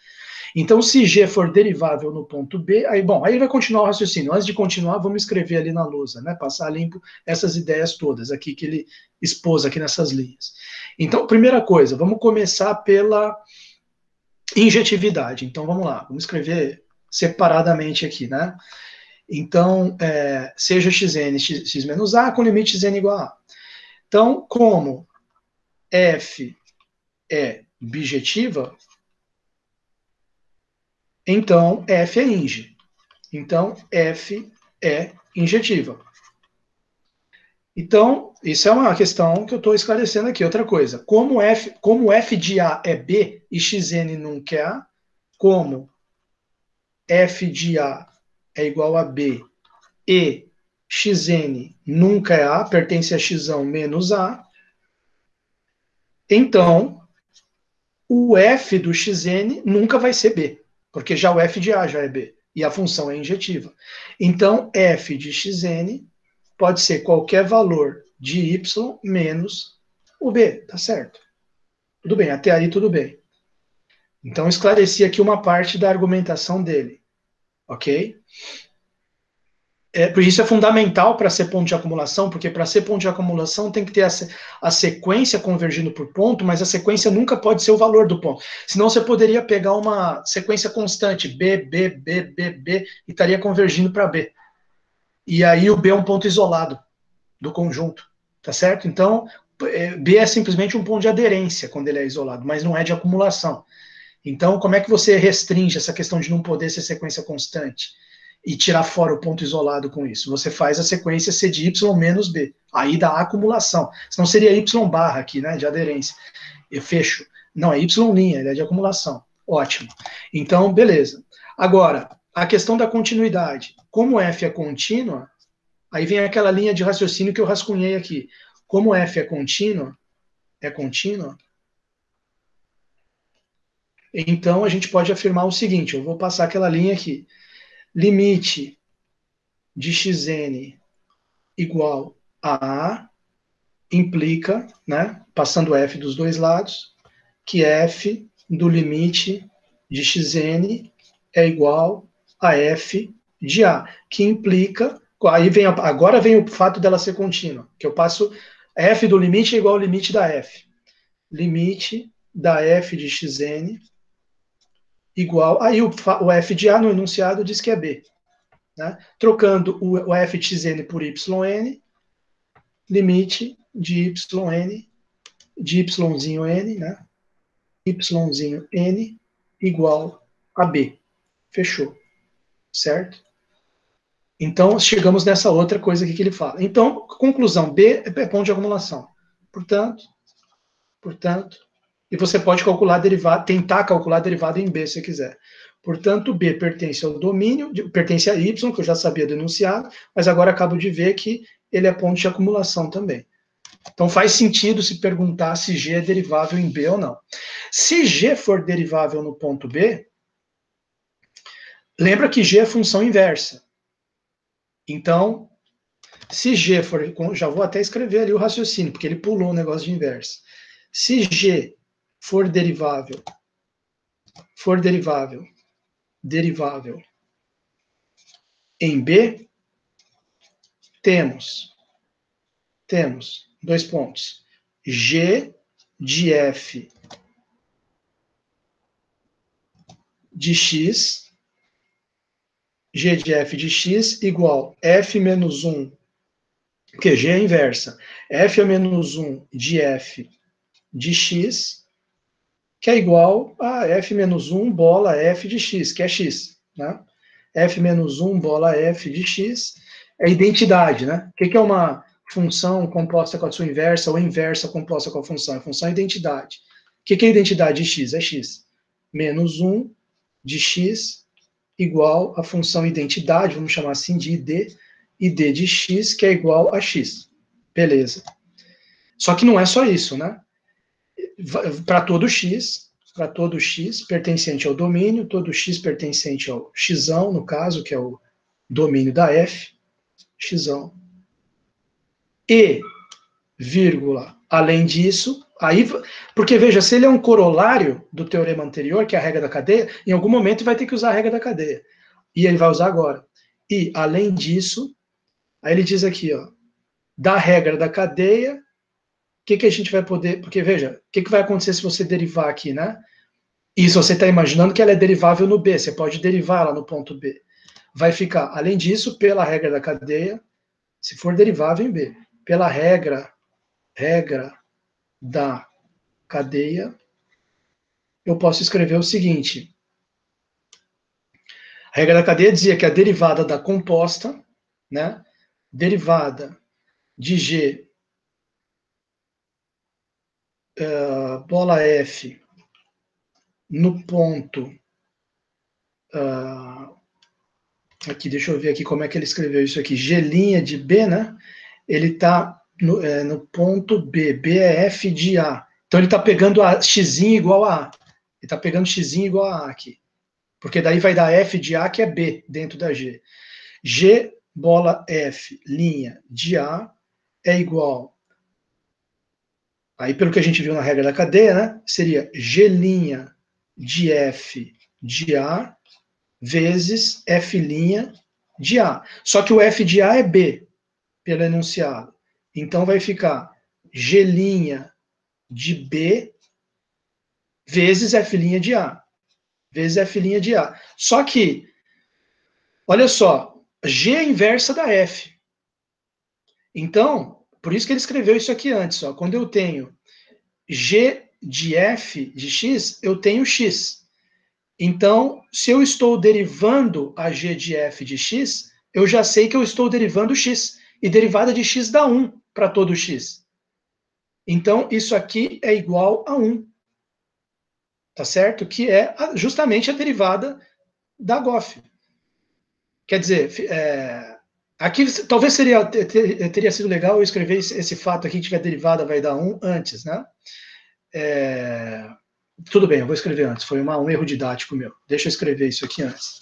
Então, se G for derivável no ponto B, aí ele vai continuar o raciocínio. Antes de continuar, vamos escrever ali na lousa, né? Passar limpo essas ideias todas aqui que ele expôs aqui nessas linhas. Então, primeira coisa, vamos começar pela injetividade. Então, vamos lá, vamos escrever separadamente aqui, né? Então, seja xn x menos a com limite xn igual a a. Então, como f é bijetiva, então f é inje. Então, f é injetiva. Então, isso é uma questão que eu estou esclarecendo aqui. Outra coisa, como f de A é B e xn nunca é A, como f de A é igual a B e xn nunca é A, pertence a x menos A, então o f do xn nunca vai ser B, porque já o f de A já é B, e a função é injetiva. Então, f de xn pode ser qualquer valor de y menos o B, tá certo? Tudo bem, até aí tudo bem. Então, esclareci aqui uma parte da argumentação dele, ok? Por isso é fundamental para ser ponto de acumulação, porque para ser ponto de acumulação tem que ter a sequência convergindo por ponto, mas a sequência nunca pode ser o valor do ponto. Senão você poderia pegar uma sequência constante, B, B, B, B, B, e estaria convergindo para B. E aí o B é um ponto isolado do conjunto, tá certo? Então, B é simplesmente um ponto de aderência quando ele é isolado, mas não é de acumulação. Então, como é que você restringe essa questão de não poder ser sequência constante e tirar fora o ponto isolado com isso? Você faz a sequência C de Y menos B, aí dá acumulação. Senão seria Y barra aqui, né, de aderência. Eu fecho. Não, é Y', ele é de acumulação. Ótimo. Então, beleza. Agora, a questão da continuidade. Como F é contínua, aí vem aquela linha de raciocínio que eu rascunhei aqui. Como F é contínua, então a gente pode afirmar o seguinte, eu vou passar aquela linha aqui. Limite de xn igual a A implica, né, passando F dos dois lados, que F do limite de xn é igual a F de A, que implica, agora vem o fato dela ser contínua, que eu passo F do limite é igual ao limite da F. Limite da F de xn igual, aí o F de A no enunciado diz que é B. Né? Trocando o F de xn por yn, limite de yn, de yzinho n, né? Yzinho n igual a B. Fechou. Certo? Então, chegamos nessa outra coisa aqui que ele fala. Então, conclusão, B é ponto de acumulação. Portanto, e você pode calcular derivada, tentar calcular a derivada em B, se quiser. Portanto, B pertence ao domínio, pertence a Y, que eu já sabia do enunciado, mas agora acabo de ver que ele é ponto de acumulação também. Então, faz sentido se perguntar se G é derivável em B ou não. Se G for derivável no ponto B, lembra que G é função inversa. Então, se G for... Já vou até escrever ali o raciocínio, porque ele pulou o negócio de inversa. Se G for derivável em B, temos dois pontos. G de F de X, G de F de X igual F menos 1, porque G é inversa, F a menos 1 de F de X, que é igual a F menos 1 bola F de X, que é X, né? F menos 1 bola F de X é identidade, né? O que é uma função composta com a sua inversa ou inversa composta com a função? A função é identidade. O que é a identidade de x? É x. Menos 1 de x igual a função identidade, vamos chamar assim de id de x, que é igual a x. Beleza. Só que não é só isso, né? Para todo x pertencente ao domínio, todo x pertencente ao x, no caso, que é o domínio da f, x. E, vírgula, além disso, aí, porque veja, se ele é um corolário do teorema anterior, que é a regra da cadeia, em algum momento vai ter que usar a regra da cadeia. E ele vai usar agora. E, além disso, aí ele diz aqui, ó, da regra da cadeia, o que a gente vai poder, porque veja, o que vai acontecer se você derivar aqui, né? Isso você está imaginando que ela é derivável no B, você pode derivar ela no ponto B. Vai ficar, além disso, pela regra da cadeia, se for derivável em B, pela regra da cadeia, eu posso escrever o seguinte. A regra da cadeia dizia que a derivada da composta, né, derivada de G bola F no ponto, aqui, deixa eu ver aqui como é que ele escreveu isso aqui, G' de B, né, ele está no ponto B, B é F de A. Então ele está pegando a x igual a A. Ele está pegando x igual a A aqui. Porque daí vai dar F de A, que é B, dentro da G. G bola F linha de A é igual, aí pelo que a gente viu na regra da cadeia, né, seria G' de F de A vezes F' de A. Só que o F de A é B, pelo enunciado. Então vai ficar G' de B vezes F' de A. Vezes F' de A. Só que, olha só, G é a inversa da F. Então, por isso que ele escreveu isso aqui antes. Ó, quando eu tenho G de F de X, eu tenho X. Então, se eu estou derivando a G de F de X, eu já sei que eu estou derivando X. E derivada de X dá 1 para todo X. Então, isso aqui é igual a 1. Tá certo? Que é justamente a derivada da Goff. Quer dizer, aqui talvez teria sido legal eu escrever esse fato aqui, que a derivada vai dar 1 antes, né? Tudo bem, eu vou escrever antes, foi um erro didático meu. Deixa eu escrever isso aqui antes.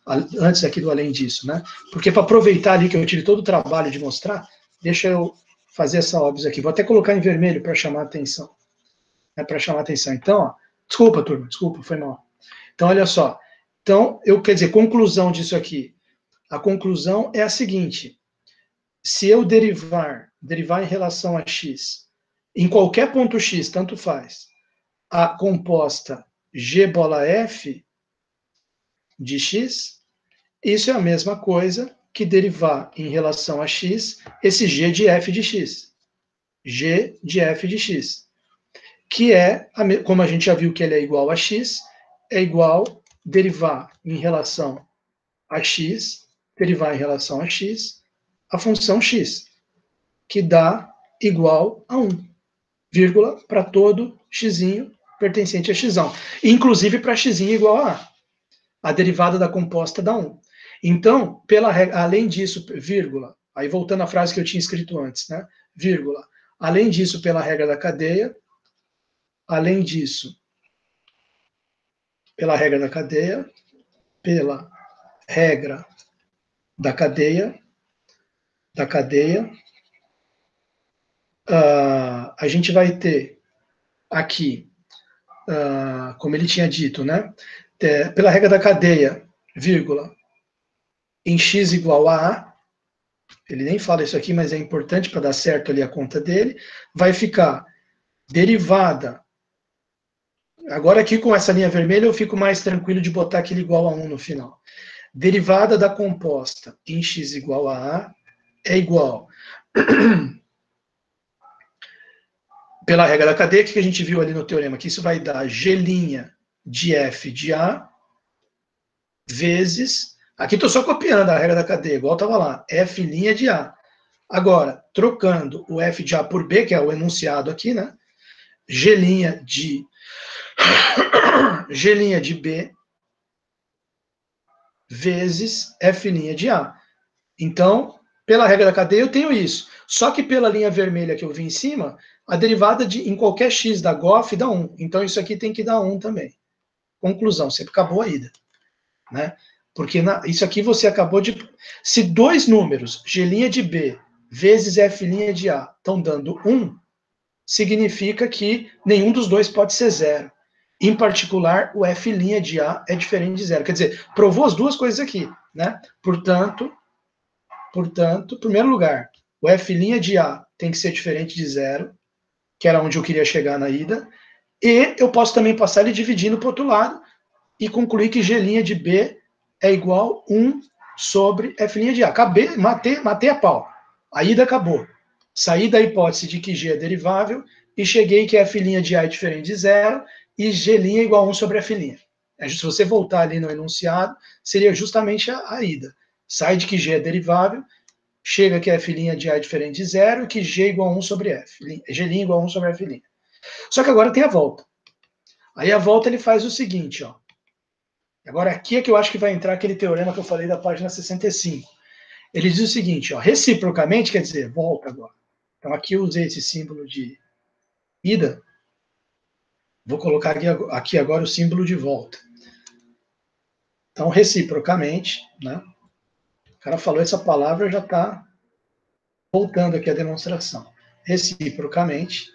Antes aqui do além disso, né? Porque para aproveitar ali que eu tive todo o trabalho de mostrar, deixa eu fazer essa óbvia aqui. Vou até colocar em vermelho para chamar a atenção. Para chamar a atenção. Então, ó, desculpa, turma, desculpa, foi mal. Então, olha só. Então, quer dizer, conclusão disso aqui. A conclusão é a seguinte: se eu derivar em relação a x, em qualquer ponto x, tanto faz, a composta G bola F de x, isso é a mesma coisa que derivar em relação a x esse G de F de x. G de F de x. Que é, como a gente já viu que ele é igual a x, é igual derivar em relação a x, derivar em relação a x, a função x, que dá igual a 1, vírgula, para todo x pertencente a x. Inclusive para x igual a A. A derivada da composta dá 1. Então, além disso, vírgula, aí voltando à frase que eu tinha escrito antes, né? Vírgula, além disso, pela regra da cadeia, além disso, pela regra da cadeia, pela regra da cadeia, a gente vai ter aqui, como ele tinha dito, né? Pela regra da cadeia, vírgula, em x igual a A, ele nem fala isso aqui, mas é importante para dar certo ali a conta dele, vai ficar derivada. Agora aqui com essa linha vermelha eu fico mais tranquilo de botar aquele igual a 1 no final. Derivada da composta em x igual a A é igual, pela regra da cadeia, que a gente viu ali no teorema, que isso vai dar G' de F de A vezes, aqui estou só copiando a regra da cadeia, igual estava lá, F' de A. Agora, trocando o f de A por B, que é o enunciado aqui, né? G' de B vezes f' de A. Então, pela regra da cadeia, eu tenho isso. Só que pela linha vermelha que eu vi em cima, a derivada em qualquer x da GOF dá 1. Então, isso aqui tem que dar 1 também. Conclusão, você acabou a ida. Né? Porque isso aqui você acabou de... Se dois números, G' de B vezes f' de A, estão dando 1, significa que nenhum dos dois pode ser 0. Em particular, o f' de A é diferente de 0. Quer dizer, provou as duas coisas aqui. Né? Portanto, em primeiro lugar, o f' de A tem que ser diferente de 0, que era onde eu queria chegar na ida, e eu posso também passar ele dividindo para o outro lado e concluir que G' de B é igual 1 sobre f' de A. Acabei, matei a pau. A ida acabou. Saí da hipótese de que G é derivável e cheguei que f' de A é diferente de 0 e G' é igual a 1 sobre f'. Se você voltar ali no enunciado, seria justamente a ida. Sai de que G é derivável, chega que f' de A é diferente de 0 e que G é igual a 1 sobre f. G' é igual a 1 sobre f'. Só que agora tem a volta. Aí a volta ele faz o seguinte, ó. Agora aqui é que eu acho que vai entrar aquele teorema que eu falei da página 65. Ele diz o seguinte, ó, reciprocamente, quer dizer, volta agora. Então aqui eu usei esse símbolo de ida. Vou colocar aqui agora o símbolo de volta. Então, reciprocamente, né? O cara falou essa palavra, já está voltando aqui a demonstração. Reciprocamente,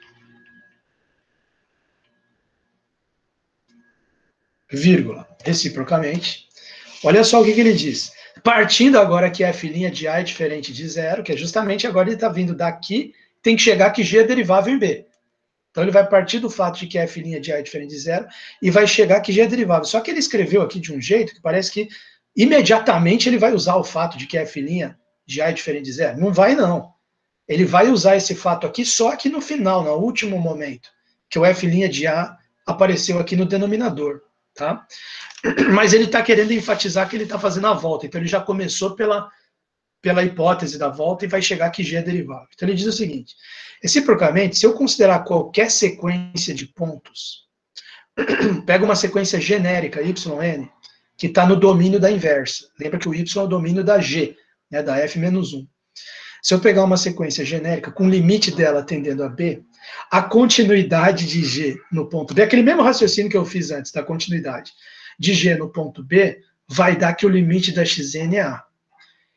vírgula, reciprocamente. Olha só o que ele diz. Partindo agora que f' de A é diferente de 0, que é justamente agora ele está vindo daqui, tem que chegar que G é derivável em B. Então ele vai partir do fato de que f' de A é diferente de 0 e vai chegar que G é derivável. Só que ele escreveu aqui de um jeito que parece que imediatamente ele vai usar o fato de que f' de A é diferente de 0. Não vai, não. Ele vai usar esse fato aqui só aqui no final, no último momento, que o f' de A apareceu aqui no denominador. Tá? Mas ele está querendo enfatizar que ele está fazendo a volta. Então ele já começou pela hipótese da volta e vai chegar que G é derivável. Então ele diz o seguinte, reciprocamente, se eu considerar qualquer sequência de pontos, pega uma sequência genérica, yn, que está no domínio da inversa. Lembra que o y é o domínio da g, né, da f menos 1. Se eu pegar uma sequência genérica com o limite dela tendendo a b, a continuidade de g no ponto B, aquele mesmo raciocínio que eu fiz antes, da continuidade de g no ponto B, vai dar que o limite da xn é a.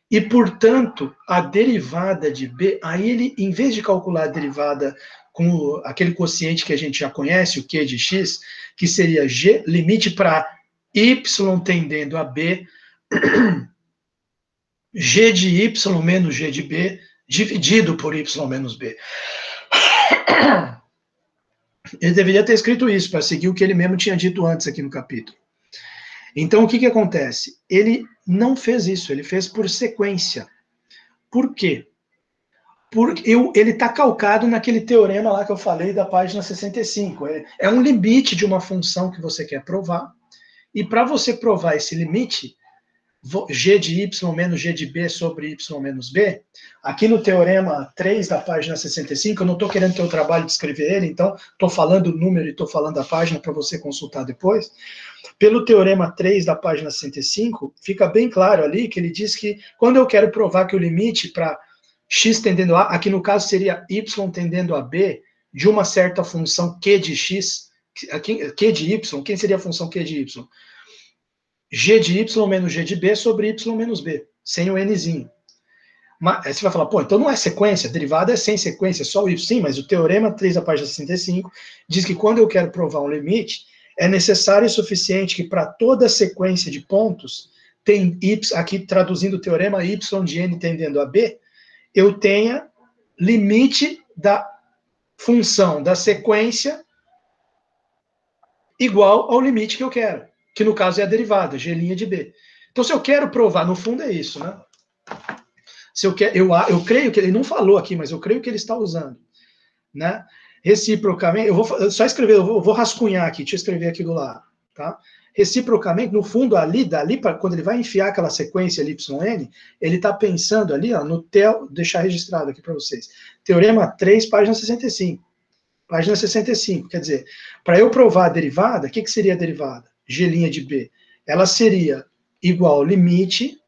E, portanto, a derivada de b, aí ele, em vez de calcular a derivada com aquele quociente que a gente já conhece, o q de x, que seria g, limite para y tendendo a b, g de y menos g de b, dividido por y menos b. Ele deveria ter escrito isso, para seguir o que ele mesmo tinha dito antes aqui no capítulo. Então, o que acontece? Ele não fez isso, ele fez por sequência. Por quê? Porque ele está calcado naquele teorema lá que eu falei da página 65. É um limite de uma função que você quer provar, e para você provar esse limite, g de y menos g de b sobre y menos b, aqui no teorema 3 da página 65, eu não estou querendo ter o trabalho de escrever ele, então estou falando o número e estou falando a página para você consultar depois. Pelo teorema 3 da página 65, fica bem claro ali que ele diz que quando eu quero provar que o limite para x tendendo a, aqui no caso seria y tendendo a b, de uma certa função q de x, q de y, quem seria a função q de y? G de y menos g de b sobre y menos b, sem o nzinho. Mas, aí você vai falar, pô, então não é sequência, a derivada é sem sequência, só o y. Sim, mas o teorema 3 da página 65 diz que quando eu quero provar um limite, é necessário e suficiente que para toda sequência de pontos, tem y, aqui traduzindo o teorema, y de n tendendo a b, eu tenha limite da função da sequência igual ao limite que eu quero, que no caso é a derivada, g' de b. Então, se eu quero provar, no fundo é isso, né? Se eu creio que ele não falou aqui, mas eu creio que ele está usando, né? Reciprocamente, eu vou só escrever, eu vou rascunhar aqui, deixa eu escrever aqui do lado, tá? reciprocamente, no fundo, quando ele vai enfiar aquela sequência ali, yn, ele está pensando ali, ó, deixar registrado aqui para vocês, Teorema 3, página 65. Página 65, quer dizer, para eu provar a derivada, o que seria a derivada? G' de B. Ela seria igual ao limite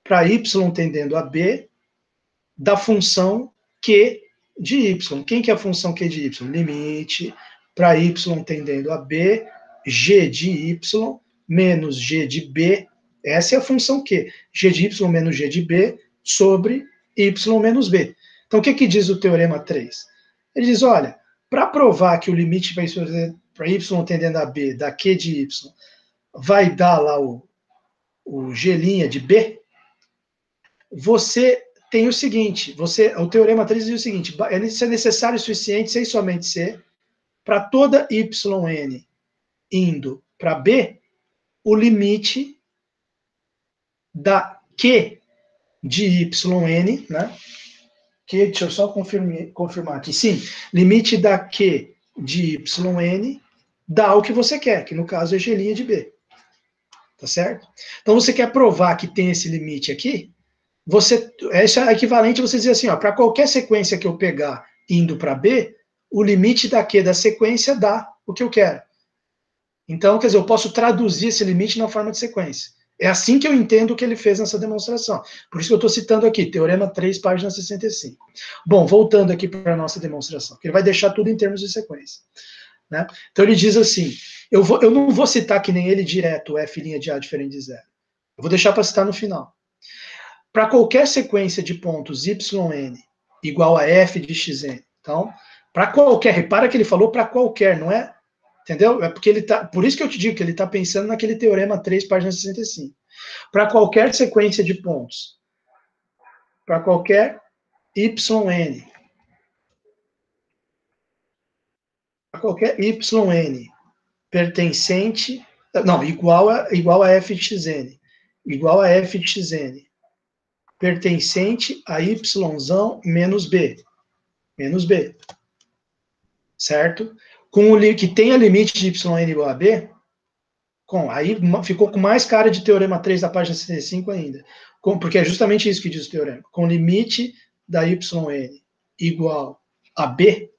para y tendendo a B da função Q de y. Quem que é a função Q de y? Limite para y tendendo a B, g de y menos g de B. Essa é a função Q. G de y menos g de B sobre y menos B. Então, o que diz o teorema 3? Ele diz, olha, para provar que o limite para y tendendo a B da Q de y vai dar lá o G' de B, você tem o seguinte, o teorema 3 diz o seguinte, é necessário o suficiente, sem somente ser, para toda yn indo para B, o limite da Q de yn, né? Que, deixa eu só confirmar aqui, sim, limite da Q de yn dá o que você quer, que no caso é G' de B. Tá certo? Então você quer provar que tem esse limite aqui, isso é equivalente a você dizer assim, ó, para qualquer sequência que eu pegar indo para B, o limite da Q da sequência dá o que eu quero. Então, quer dizer, eu posso traduzir esse limite na forma de sequência. É assim que eu entendo o que ele fez nessa demonstração. Por isso que eu estou citando aqui, Teorema 3, página 65. Bom, voltando aqui para a nossa demonstração, que ele vai deixar tudo em termos de sequência. Né? Então ele diz assim, eu não vou citar que nem ele direto, f' de A diferente de zero. Eu vou deixar para citar no final. Para qualquer sequência de pontos yn igual a f de xn, então, para qualquer, repara que ele falou para qualquer, não é? Entendeu? É porque ele tá, por isso que eu te digo que ele está pensando naquele teorema 3, página 65. Para qualquer sequência de pontos, para qualquer yn, para qualquer yn pertencente, não, igual a f de xn, igual a f de xn, pertencente a yzão menos b, certo? Que tenha limite de yn igual a b, aí ficou com mais cara de teorema 3 da página 65 ainda, porque é justamente isso que diz o teorema, com limite da yn igual a b,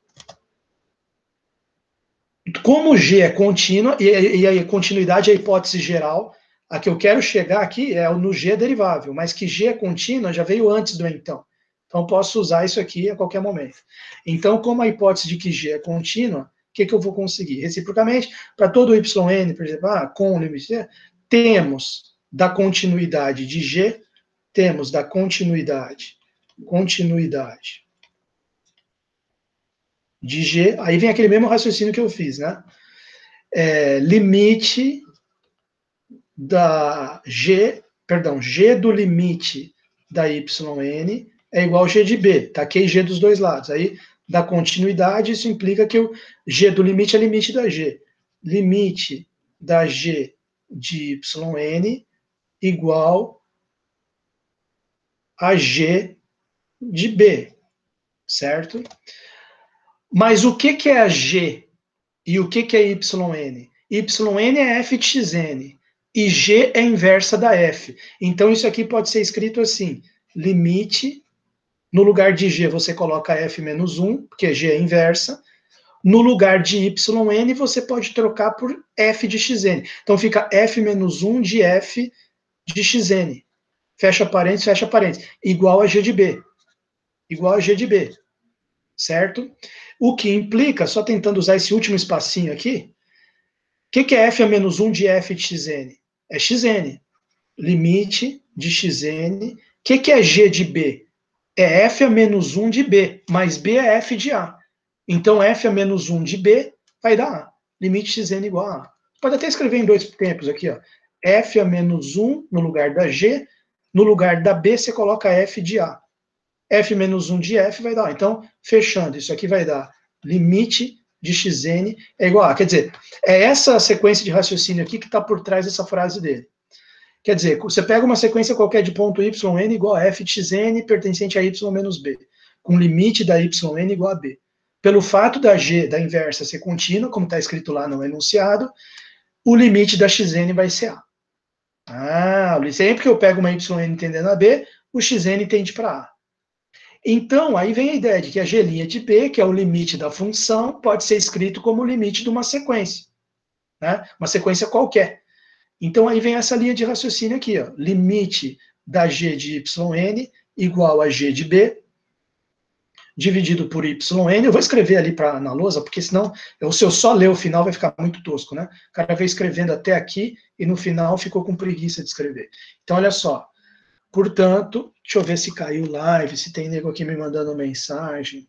como G é contínua, e a continuidade é a hipótese geral, a que eu quero chegar aqui é no G derivável, mas que G é contínua já veio antes do então. Então, posso usar isso aqui a qualquer momento. Então, como a hipótese de que G é contínua, o que eu vou conseguir? Reciprocamente, para todo yn, por exemplo, com o limite, temos da continuidade de G, temos da continuidade de G, aí vem aquele mesmo raciocínio que eu fiz, né? Limite da G do limite da yn é igual a G de B, tá? Q e G dos dois lados. Aí, da continuidade, isso implica que o G do limite é limite da G. Limite da G de yn igual a G de B, certo? Mas o que é a G e o que é yn? Yn é f de xn e G é inversa da f. Então isso aqui pode ser escrito assim, limite, no lugar de G você coloca f menos 1, porque G é inversa, no lugar de yn você pode trocar por f de xn. Então fica f menos 1 de f de xn, fecha parênteses, igual a G de B. Certo? O que implica, só tentando usar esse último espacinho aqui, o que é f a menos 1 de f de xn? É xn. Limite de xn. O que é g de b? É f a menos 1 de b, mas b é f de a. Então, f a menos 1 de b vai dar a. Limite xn igual a a. Pode até escrever em dois tempos aqui, ó. F a menos 1 no lugar da g, no lugar da b você coloca f de a. F menos 1 de f vai dar. Então, fechando, isso aqui vai dar limite de xn é igual a A. Quer dizer, é essa sequência de raciocínio aqui que está por trás dessa frase dele. Quer dizer, você pega uma sequência qualquer de ponto yn igual a f de xn pertencente a y menos b, com limite da yn igual a b. Pelo fato da G, da inversa, ser contínua, como está escrito lá no enunciado, o limite da xn vai ser A. Sempre que eu pego uma yn tendendo a B, o xn tende para A. Então, aí vem a ideia de que a g' de B, que é o limite da função, pode ser escrito como o limite de uma sequência, né? Uma sequência qualquer. Então, aí vem essa linha de raciocínio aqui, ó. Limite da g de yn igual a g de B, dividido por yn. Eu vou escrever ali na lousa, porque senão, se eu só ler o final, vai ficar muito tosco, né? O cara veio escrevendo até aqui e no final ficou com preguiça de escrever. Então, olha só. Portanto, deixa eu ver se caiu live, se tem nego aqui me mandando mensagem.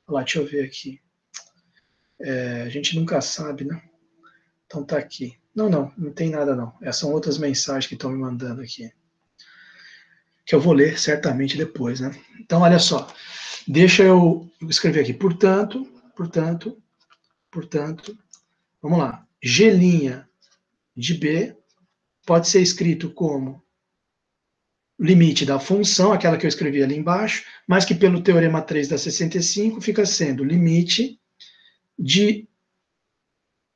Olha lá, deixa eu ver aqui. A gente nunca sabe, né? Então tá aqui. Não tem nada não. Essas são outras mensagens que estão me mandando aqui. Que eu vou ler certamente depois, né? Então, olha só. Deixa eu escrever aqui. Portanto, vamos lá. G' de B pode ser escrito como limite da função, aquela que eu escrevi ali embaixo, mas que pelo teorema 3 da 65 fica sendo limite de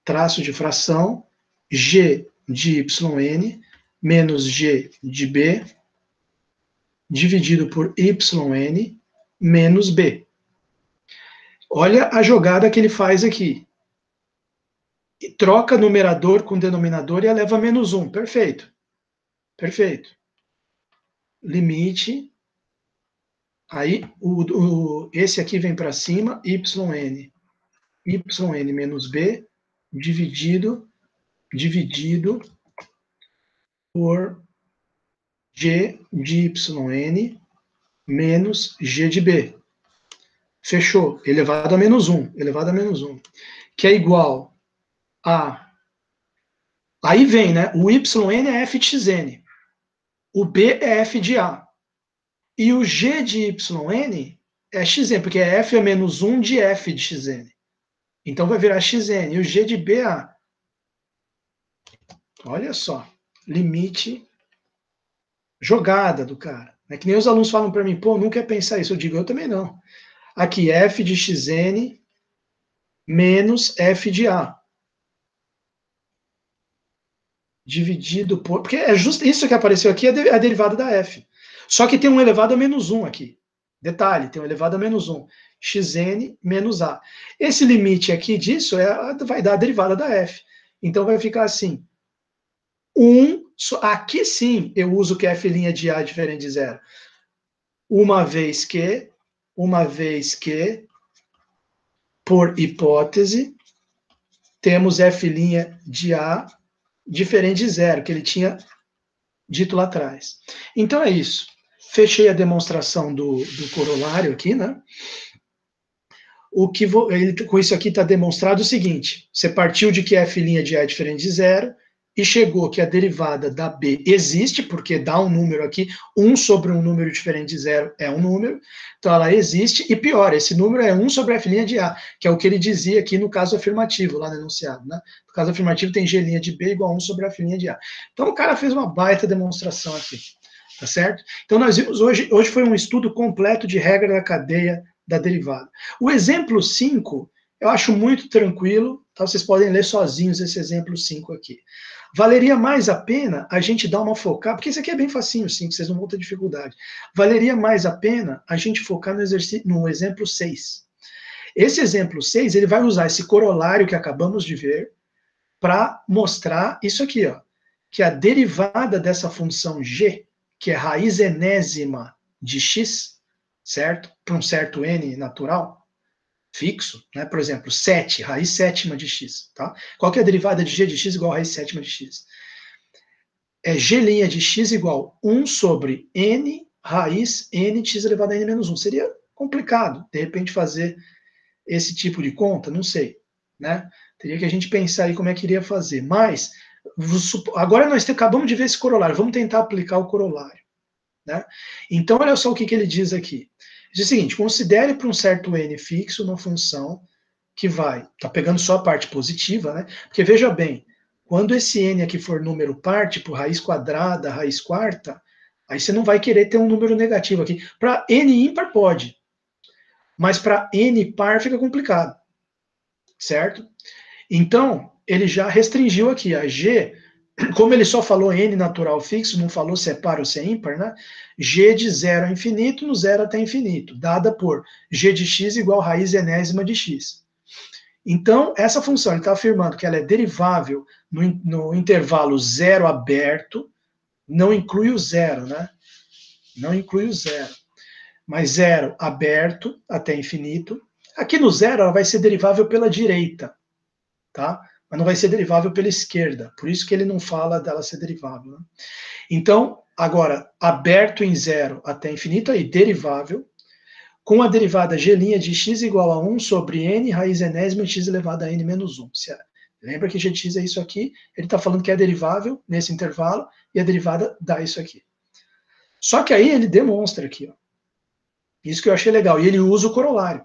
traço de fração g de yn menos g de B dividido por yn menos B. Olha a jogada que ele faz aqui. E troca numerador com denominador e eleva a menos 1. Perfeito. Perfeito. Limite. Aí, esse aqui vem para cima, yn menos B dividido por g de yn menos g de B. Fechou. Elevado a menos 1. Que é igual a... Aí vem, né? O yn é f de xn. O B é f de A. E o g de yn é xn, porque é f a menos 1 de f de xn. Então vai virar xn. E o g de B é A. Olha só. Limite jogada do cara. É que nem os alunos falam para mim, pô, não quer pensar isso. Eu digo, eu também não. Aqui, f de xn menos f de A. Dividido por... Porque é justo isso que apareceu aqui, é a derivada da f. Só que tem um elevado a menos 1 aqui. Detalhe, tem um elevado a menos 1. Xn menos A. Esse limite aqui disso vai dar a derivada da f. Então vai ficar assim. Aqui sim eu uso que f' de A é diferente de zero. Uma vez que, por hipótese, temos f' de A diferente de zero, que ele tinha dito lá atrás. Então é isso. Fechei a demonstração do corolário aqui, né? Com isso aqui está demonstrado o seguinte: você partiu de que f' de A é diferente de zero, e chegou que a derivada da B existe, porque dá um número aqui, 1 sobre um número diferente de zero é um número, então ela existe, e pior, esse número é 1 sobre f' de A, que é o que ele dizia aqui no caso afirmativo, lá no enunciado, né? No caso afirmativo tem g' de B igual a 1 sobre f' de A. Então o cara fez uma baita demonstração aqui, tá certo? Então nós vimos hoje foi um estudo completo de regra da cadeia da derivada. O exemplo 5, eu acho muito tranquilo, tá? Vocês podem ler sozinhos esse exemplo 5 aqui. Valeria mais a pena a gente dar uma focada, porque isso aqui é bem facinho, sim, vocês não vão ter dificuldade. Valeria mais a pena a gente focar no exemplo 6. Esse exemplo 6, ele vai usar esse corolário que acabamos de ver para mostrar isso aqui, ó, que a derivada dessa função g, que é raiz enésima de x, certo? Para um certo n natural, fixo, né? Por exemplo, 7, raiz sétima de x, tá? Qual que é a derivada de g de x igual a raiz sétima de x? É g' de x igual 1 sobre n raiz n de x elevado a n menos 1. Seria complicado, de repente, fazer esse tipo de conta, não sei, né? Teria que a gente pensar aí como é que iria fazer. Mas, agora nós acabamos de ver esse corolário, vamos tentar aplicar o corolário, né? Então, olha só o que ele diz aqui. Diz o seguinte: considere para um certo n fixo uma função que tá pegando só a parte positiva, né? Porque veja bem, quando esse n aqui for número par, tipo raiz quadrada, raiz quarta, aí você não vai querer ter um número negativo aqui. Para n ímpar pode, mas para n par fica complicado, certo? Então, ele já restringiu aqui, a G, como ele só falou N natural fixo, não falou se é par ou se é ímpar, né? G de 0 a infinito, no 0 até infinito, dada por G de x igual a raiz enésima de x. Então, essa função, ele está afirmando que ela é derivável no intervalo zero aberto, não inclui o zero, né? Não inclui o zero. Mas zero aberto até infinito. Aqui no zero, ela vai ser derivável pela direita, tá? Mas não vai ser derivável pela esquerda. Por isso que ele não fala dela ser derivável, né? Então, agora, aberto em zero até infinito, aí derivável, com a derivada g' de x igual a 1 sobre n raiz enésima de x elevado a n menos 1. Lembra que gx é isso aqui? Ele está falando que é derivável nesse intervalo, e a derivada dá isso aqui. Só que aí ele demonstra aqui, ó. Isso que eu achei legal. E ele usa o corolário.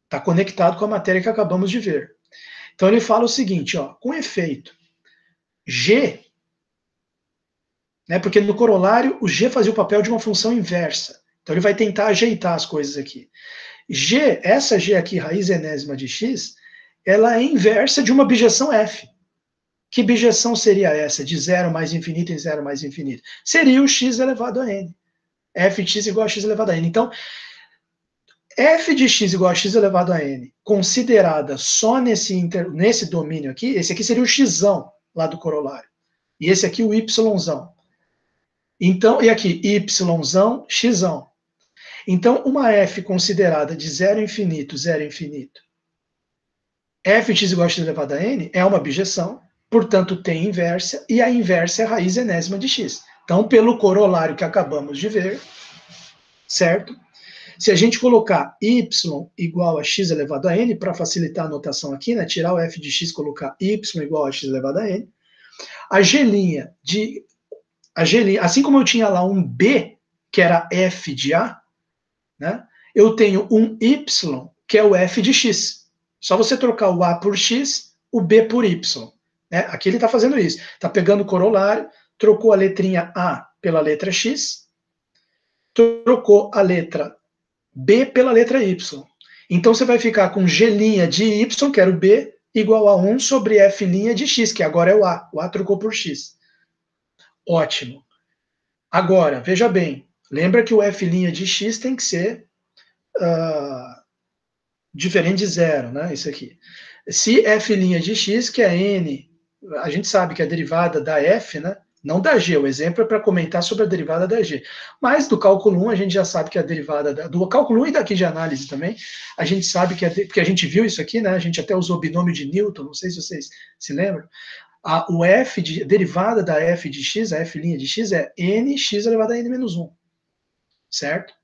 Está conectado com a matéria que acabamos de ver. Então ele fala o seguinte, ó, com efeito, g, né, porque no corolário o g fazia o papel de uma função inversa. Então ele vai tentar ajeitar as coisas aqui. G, essa g aqui, raiz enésima de x, ela é inversa de uma bijeção f. Que bijeção seria essa? De 0 mais infinito em 0 mais infinito? Seria o x elevado a n. F de x igual a x elevado a n. Então, f de x igual a x elevado a n, considerada só nesse domínio aqui, esse aqui seria o xão lá do corolário. E esse aqui o yzão. Então, e aqui, yzão, xão. Então, uma f considerada de 0 infinito, f de x igual a x elevado a n é uma bijeção, portanto tem inversa, e a inversa é a raiz enésima de x. Então, pelo corolário que acabamos de ver, certo? Se a gente colocar y igual a x elevado a n, para facilitar a notação aqui, né, tirar o f de x e colocar y igual a x elevado a n, a g', assim como eu tinha lá um b, que era f de a, né, eu tenho um y, que é o f de x. Só você trocar o a por x, o b por y. Né? Aqui ele está fazendo isso. Está pegando o corolário, trocou a letrinha a pela letra x, trocou a letra b pela letra y. Então você vai ficar com g' de y, que era o b, igual a 1 sobre f' de x, que agora é o a. O a trocou por x. Ótimo. Agora, veja bem, lembra que o f' de x tem que ser diferente de zero, né? Isso aqui. Se f' de x, que é n, a gente sabe que a derivada da f, né? Não da g, o exemplo é para comentar sobre a derivada da g. Mas do cálculo 1 a gente já sabe que a derivada do cálculo 1 e daqui de análise também, a gente sabe que, porque a gente viu isso aqui, né? A gente até usou o binômio de Newton, não sei se vocês se lembram. A derivada da f de x, a f' de x é nx elevado a n menos 1. Certo?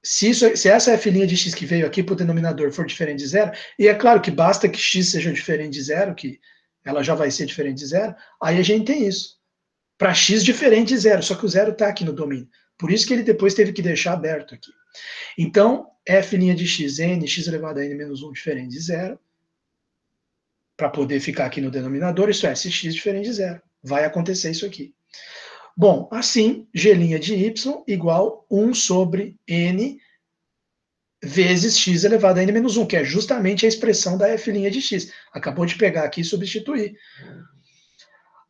Se essa f' de x que veio aqui para o denominador for diferente de zero, e é claro que basta que x seja diferente de zero, que ela já vai ser diferente de zero, aí a gente tem isso. Para x diferente de zero, só que o zero está aqui no domínio. Por isso que ele depois teve que deixar aberto aqui. Então, f' de x, n, x elevado a n menos 1 diferente de zero, para poder ficar aqui no denominador, isso é, se x diferente de zero. Vai acontecer isso aqui. Bom, assim, g' de y igual 1 sobre n vezes x elevado a n menos 1, que é justamente a expressão da f' de x. Acabou de pegar aqui e substituir.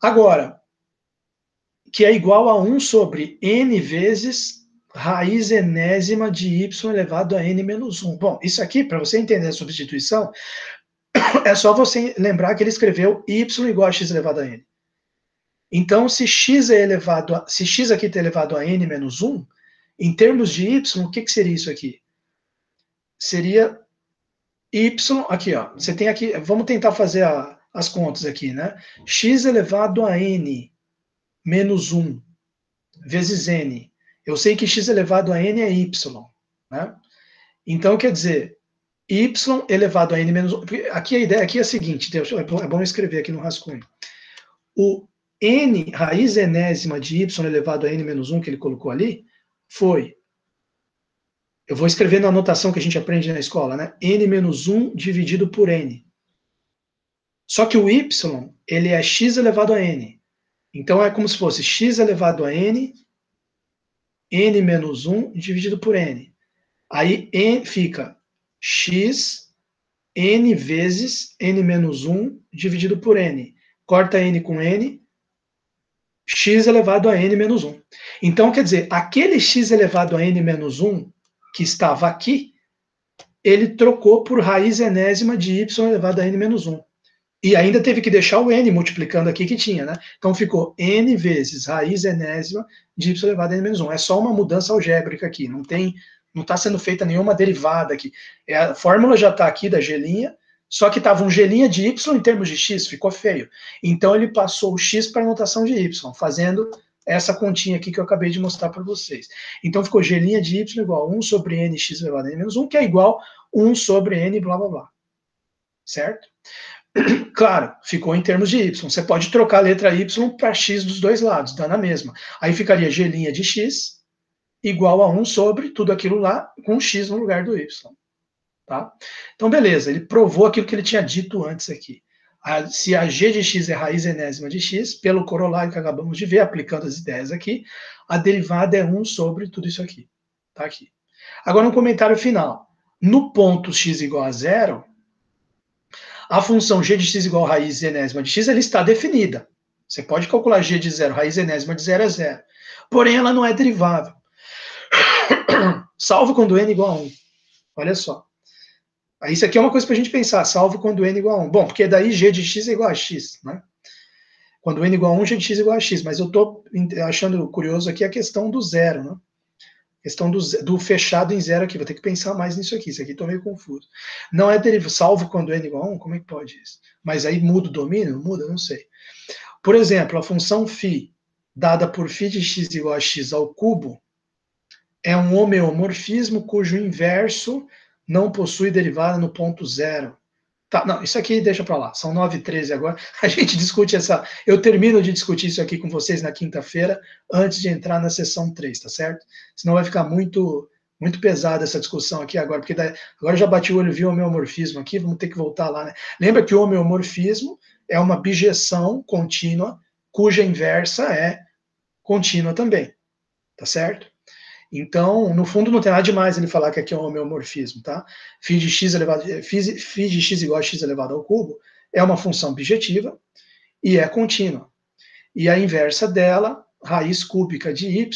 Agora, que é igual a 1 sobre n vezes raiz enésima de y elevado a n menos 1. Bom, isso aqui, para você entender a substituição, é só você lembrar que ele escreveu y igual a x elevado a n. Então, se x aqui está elevado a n menos 1, em termos de y, o que seria isso aqui? Seria y, aqui, ó, você tem aqui, vamos tentar fazer as contas aqui, né? X elevado a n menos 1 vezes n. Eu sei que x elevado a n é y, né? Então, quer dizer, y elevado a n menos 1, aqui a ideia aqui é a seguinte, é bom escrever aqui no rascunho. O n, raiz enésima de y elevado a n menos 1 que ele colocou ali, foi, eu vou escrever na anotação que a gente aprende na escola, né? N menos 1 dividido por n. Só que o y, ele é x elevado a n. Então, é como se fosse x elevado a n, n menos 1 dividido por n. Aí, fica x n vezes n menos 1 dividido por n. Corta n com n, x elevado a n menos 1. Então, quer dizer, aquele x elevado a n menos 1, que estava aqui, ele trocou por raiz enésima de y elevado a n menos 1. E ainda teve que deixar o n multiplicando aqui que tinha, né? Então ficou n vezes raiz enésima de y elevado a n menos 1. É só uma mudança algébrica aqui, não está sendo feita nenhuma derivada aqui. A fórmula já está aqui da g', só que estava um g' de y em termos de x, ficou feio. Então ele passou o x para a notação de y, fazendo essa continha aqui que eu acabei de mostrar para vocês. Então ficou g' de y igual a 1 sobre nx elevado a n menos 1, que é igual a 1 sobre n blá blá blá. Certo? Claro, ficou em termos de y. Você pode trocar a letra y para x dos dois lados, dá na mesma. Aí ficaria g' de x igual a 1 sobre tudo aquilo lá, com x no lugar do y. Tá? Então, beleza, ele provou aquilo que ele tinha dito antes aqui. Se a g de x é raiz enésima de x, pelo corolário que acabamos de ver, aplicando as ideias aqui, a derivada é 1 sobre tudo isso aqui. Tá aqui. Agora, um comentário final. No ponto x igual a 0, a função g de x igual a raiz enésima de x, ela está definida. Você pode calcular g de 0, raiz enésima de 0 é 0. Porém, ela não é derivável. Salvo quando n igual a 1. Olha só. Isso aqui é uma coisa para a gente pensar, salvo quando n igual a 1. Bom, porque daí g de x é igual a x, né? Quando n igual a 1, g de x é igual a x. Mas eu estou achando curioso aqui a questão do zero, né? A questão do fechado em zero aqui. Vou ter que pensar mais nisso aqui. Isso aqui estou meio confuso. Não é derivado, salvo quando n igual a 1? Como é que pode isso? Mas aí muda o domínio? Não muda? Não sei. Por exemplo, a função φ, dada por φ de x igual a x ao cubo, é um homeomorfismo cujo inverso não possui derivada no ponto zero. Tá, não, isso aqui deixa para lá, são 9h13 agora, a gente discute eu termino de discutir isso aqui com vocês na quinta-feira, antes de entrar na sessão 3, tá certo? Senão vai ficar muito pesada essa discussão aqui agora, porque agora eu já bati o olho e vi o homeomorfismo aqui, vamos ter que voltar lá, né? Lembra que o homeomorfismo é uma bijeção contínua, cuja inversa é contínua também, tá certo? Então, no fundo, não tem nada demais ele falar que aqui é um homeomorfismo, tá? Φ de x igual a x elevado ao cubo é uma função bijetiva e é contínua. E a inversa dela, raiz cúbica de y,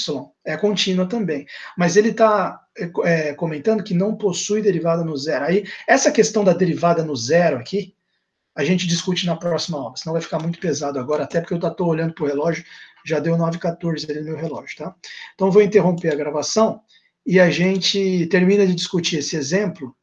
é contínua também. Mas ele está comentando que não possui derivada no zero. Aí, essa questão da derivada no zero aqui, a gente discute na próxima aula, senão vai ficar muito pesado agora, até porque eu estou olhando para o relógio, já deu 9h14 ali no meu relógio, tá? Então, vou interromper a gravação e a gente termina de discutir esse exemplo